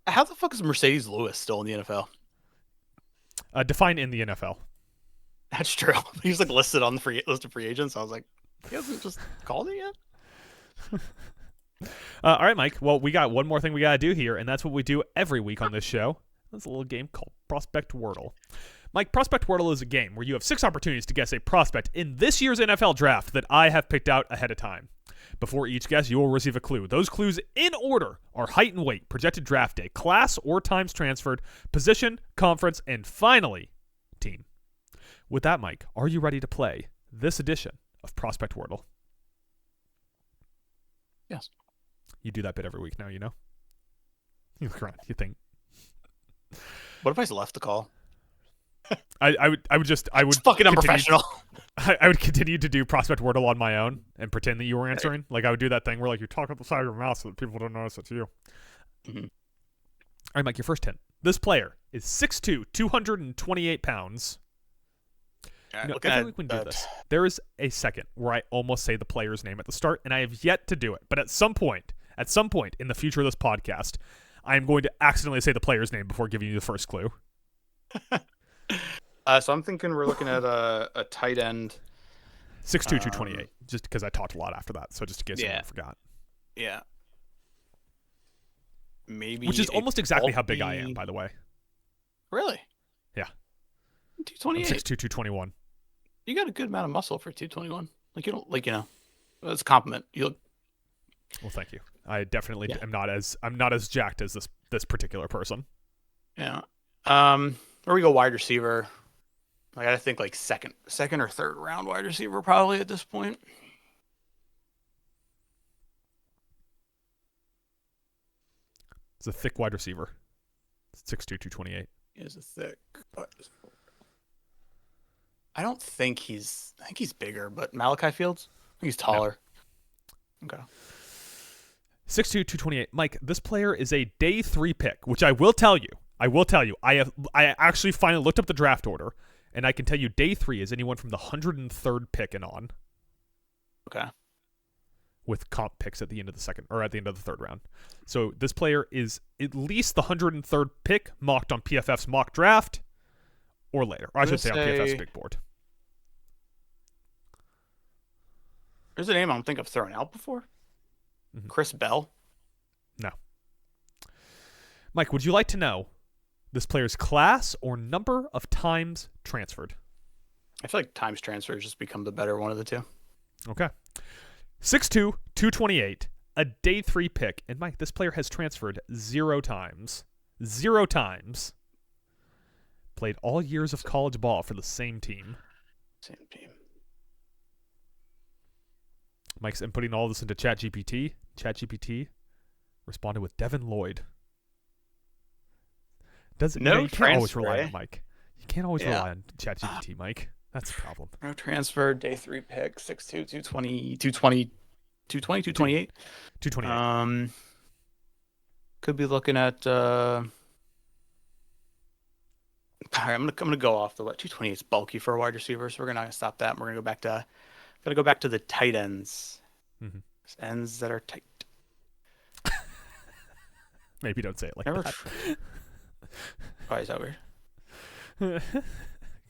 How the fuck is Mercedes Lewis still in the NFL? Define in the NFL. That's true. He's listed on the list of free agents. I was like, he hasn't just called it yet? All right, Mike. Well, we got one more thing we got to do here, and that's what we do every week on this show. That's a little game called Prospect Wordle. Mike, Prospect Wordle is a game where you have 6 opportunities to guess a prospect in this year's NFL draft that I have picked out ahead of time. Before each guess, you will receive a clue. Those clues in order are height and weight, projected draft day, class or times transferred, position, conference, and finally, team. With that, Mike, are you ready to play this edition of Prospect Wordle? Yes. You do that bit every week now, you know? You look around, you think. What if I left the call? I would It's fucking unprofessional. I would continue to do Prospect Wordle on my own and pretend that you were answering. Like I would do that thing where like you talk up the side of your mouth so that people don't notice it's you. Mm-hmm. All right, Mike, your first hint. This player is 6'2", 228 pounds. Every week we do this, there is a second where I almost say the player's name at the start, and I have yet to do it. But at some point in the future of this podcast, I am going to accidentally say the player's name before giving you the first clue. So I'm thinking we're looking at a tight end. 6'2", 228, just because I talked a lot after that, so just in case anyone forgot. Yeah. Maybe. Which is almost exactly how big I am, by the way. Really? Yeah. 228. I'm 6'2", 221. You got a good amount of muscle for 221. Like you don't it's a compliment. You look. Well, thank you. I definitely am not as jacked as this particular person. Yeah. Or we go wide receiver. I gotta think like second or third round wide receiver probably at this point. It's a thick wide receiver. 6'2", 228. Is a thick. I think he's bigger, but Malachi Fields? I think he's taller. No. Okay. 6'2", 228. Mike, this player is a day 3 pick, which I will tell you. I actually finally looked up the draft order, and I can tell you day 3 is anyone from the 103rd pick and on. Okay. With comp picks at the end of the second or at the end of the third round. So this player is at least the 103rd pick mocked on PFF's mock draft or later. Or I should say on PFF's big board. There's a name I don't think I've thrown out before. Mm-hmm. Chris Bell? No. Mike, would you like to know this player's class or number of times transferred? I feel like times transfers just become the better one of the two. Okay. 6'2", 228, a day 3 pick. And Mike, this player has transferred 0 times. 0 times. Played all years of college ball for the same team. Same team. Mike's inputting all this into ChatGPT. ChatGPT responded with Devin Lloyd. You can't always rely on Mike. You can't always rely on ChatGPT, Mike. That's the problem. No transfer, day 3 pick, 6'2", 220, 228. 228. Could be looking at. All right, I'm gonna go off the 228 is bulky for a wide receiver, so we're gonna stop that. And we're gonna go back to the tight ends. Mm-hmm. Ends that are tight. Maybe don't say it like that. Why is that weird?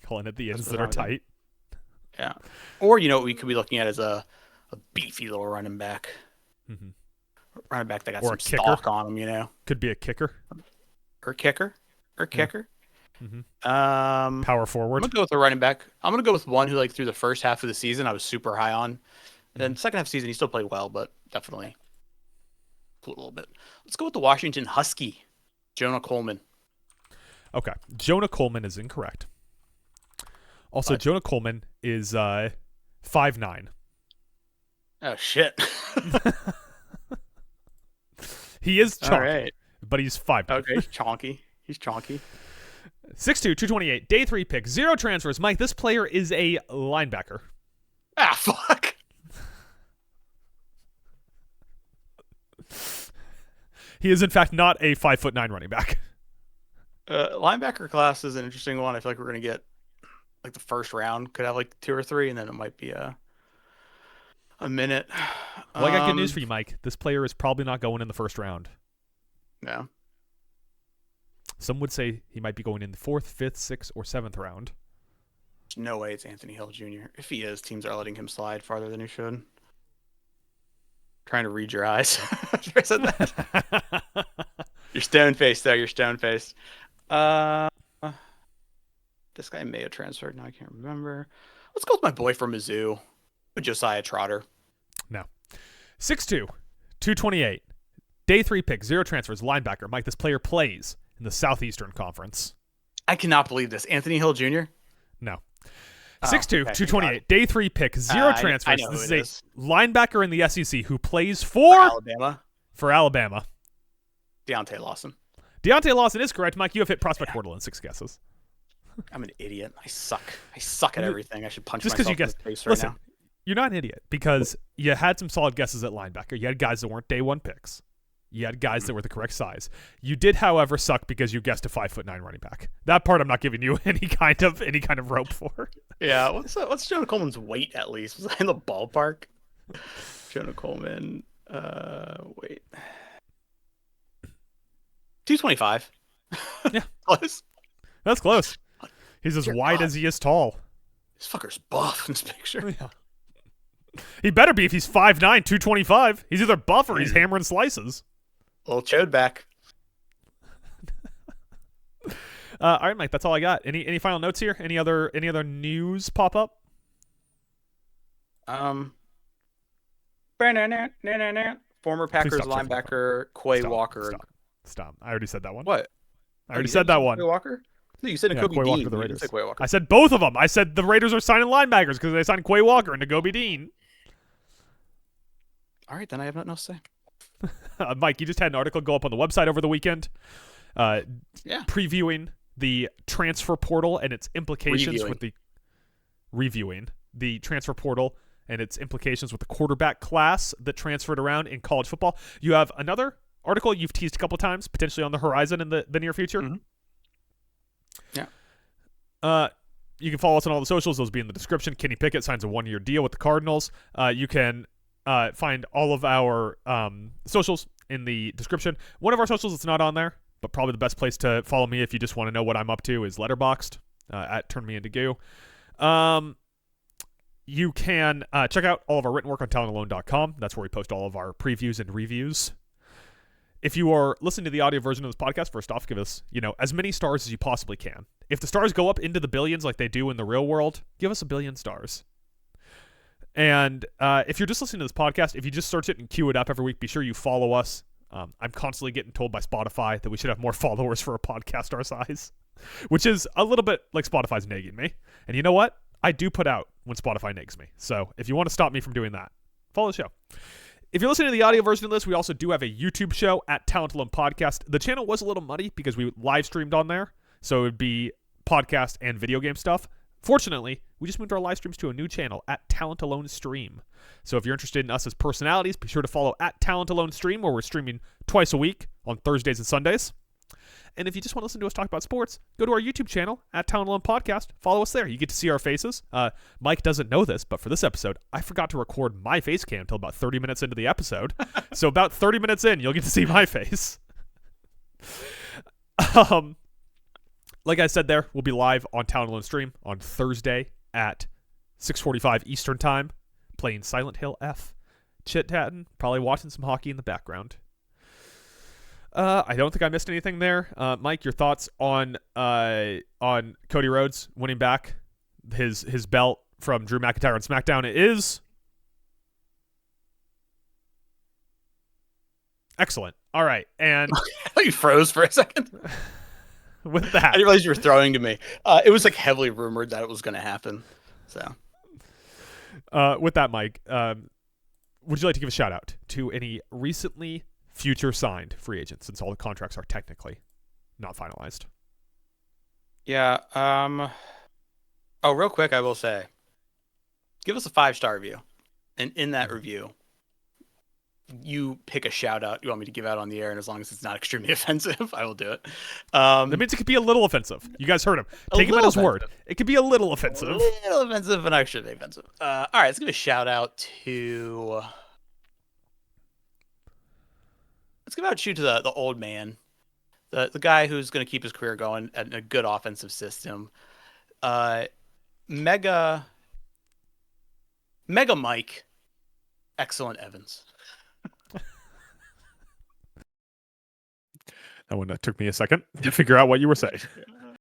Calling it the ends that are tight. Yeah. Or what we could be looking at is a beefy little running back. Mm-hmm. Running back that got or some a kicker. stock on him, Could be a kicker. Or kicker. Yeah. Mm-hmm. Power forward. I'm gonna go with a running back. I'm gonna go with one who through the first half of the season I was super high on. And then second half of the season he still played well, but definitely cooled a little bit. Let's go with the Washington Husky, Jonah Coleman. Okay. Jonah Coleman is incorrect. Also, Jonah Coleman is 5'9". Oh shit. He is chonky, right. But he's 5'9". Okay, he's chonky. 6'2", 228, day 3 pick, 0 transfers. Mike, this player is a linebacker. Ah, fuck. He is, in fact, not a 5'9" running back. Linebacker class is an interesting one. I feel like we're going to get, the first round could have, 2 or 3, and then it might be a minute. Well, I got good news for you, Mike. This player is probably not going in the first round. No. Some would say he might be going in the 4th, 5th, 6th, or 7th round. There's no way it's Anthony Hill Jr. If he is, teams are letting him slide farther than he should. Trying to read your eyes. I said that. You're stone-faced, though. You're stone-faced. This guy may have transferred. Now I can't remember. Let's go with my boy from Mizzou, Josiah Trotter. No. 6'2", 228. Day 3 pick, 0 transfers, linebacker. Mike, this player plays in the Southeastern Conference. I cannot believe this. Anthony Hill Jr.? No. Oh, 6'2", okay, 228, day 3 pick, 0 I transfers. know who This it is is. a linebacker in the SEC who plays For for Alabama. Deontay Lawson. Deontay Lawson is correct, Mike. You have hit Prospect Wordle in 6 guesses. I'm an idiot. I suck. I suck at everything. I should punch Just myself you in guessed. the face Listen, right now. you're not an idiot because you had some solid guesses at linebacker. You had guys that weren't day 1 picks. You had guys that were the correct size. You did, however, suck because you guessed a 5'9" running back. That part I'm not giving you any kind of rope for. Yeah, what's Jonah Coleman's weight at least? Was I in the ballpark? Jonah Coleman, wait. 225. Yeah. Close. That's close. He's as wide as he is tall. This fucker's buff in this picture. Yeah. He better be if he's 5'9", 225. He's either buff or he's hammering slices. Little chode back. All right, Mike. That's all I got. Any final notes here? Any other news pop up? Former Packers linebacker Quay Walker. Stop. I already said that one. What? I already said that one. Quay Walker? No, you said Nakobe Quay Dean. Walker to the You Raiders. didn't say Quay Walker. I said both of them. I said the Raiders are signing linebackers because they signed Quay Walker and Nakobe Dean. All right, then I have nothing else to say. Mike, you just had an article go up on the website over the weekend, previewing the transfer portal and its implications with the reviewing the transfer portal and its implications with the quarterback class that transferred around in college football. You have another article you've teased a couple times, potentially on the horizon in the near future. Mm-hmm. Yeah. You can follow us on all the socials. Those will be in the description. Kenny Pickett signs a 1-year deal with the Cardinals. You can find all of our socials in the description. One of our socials that's not on there, but probably the best place to follow me if you just want to know what I'm up to, is Letterboxd at Turn Me Into Goo. You can check out all of our written work on talentalone.com. That's where we post all of our previews and reviews. If you are listening to the audio version of this podcast, first off, give us, as many stars as you possibly can. If the stars go up into the billions like they do in the real world, give us 1 billion stars. And if you're just listening to this podcast, if you just search it and queue it up every week, be sure you follow us. I'm constantly getting told by Spotify that we should have more followers for a podcast our size, which is a little bit like Spotify's nagging me. And you know what? I do put out when Spotify nags me. So if you want to stop me from doing that, follow the show. If you're listening to the audio version of this, we also do have a YouTube show at Talent Alone Podcast. The channel was a little muddy because we live streamed on there, so it would be podcast and video game stuff. Fortunately, we just moved our live streams to a new channel at Talent Alone Stream. So if you're interested in us as personalities, be sure to follow at Talent Alone Stream, where we're streaming twice a week on Thursdays and Sundays. And if you just want to listen to us talk about sports, go to our YouTube channel at Talent Alone Podcast. Follow us there. You get to see our faces. Mike doesn't know this, but for this episode, I forgot to record my face cam until about 30 minutes into the episode. So about 30 minutes in, you'll get to see my face. Like I said there, we'll be live on Talent Alone Stream on Thursday at 6:45 Eastern Time, playing Silent Hill F, chit-chatting, probably watching some hockey in the background. I don't think I missed anything there. Mike, your thoughts on Cody Rhodes winning back his belt from Drew McIntyre on SmackDown? It is excellent. All right, and you froze for a second. With that, I didn't realize you were throwing to me. It was like heavily rumored that it was going to happen. So, with that, Mike, would you like to give a shout out to any recently future signed free agents, since all the contracts are technically not finalized? Yeah. Oh, real quick, I will say, give us a 5-star review, and in that review, you pick a shout out you want me to give out on the air, and as long as it's not extremely offensive, I will do it. That means it could be a little offensive. You guys heard him. Take him at his word. It could be a little offensive. A little offensive, but not extremely offensive. All right, let's give a shout out to. Let's give out to the old man, the guy who's going to keep his career going at a good offensive system. Mega Mike, excellent Evans. That one took me a second to figure out what you were saying.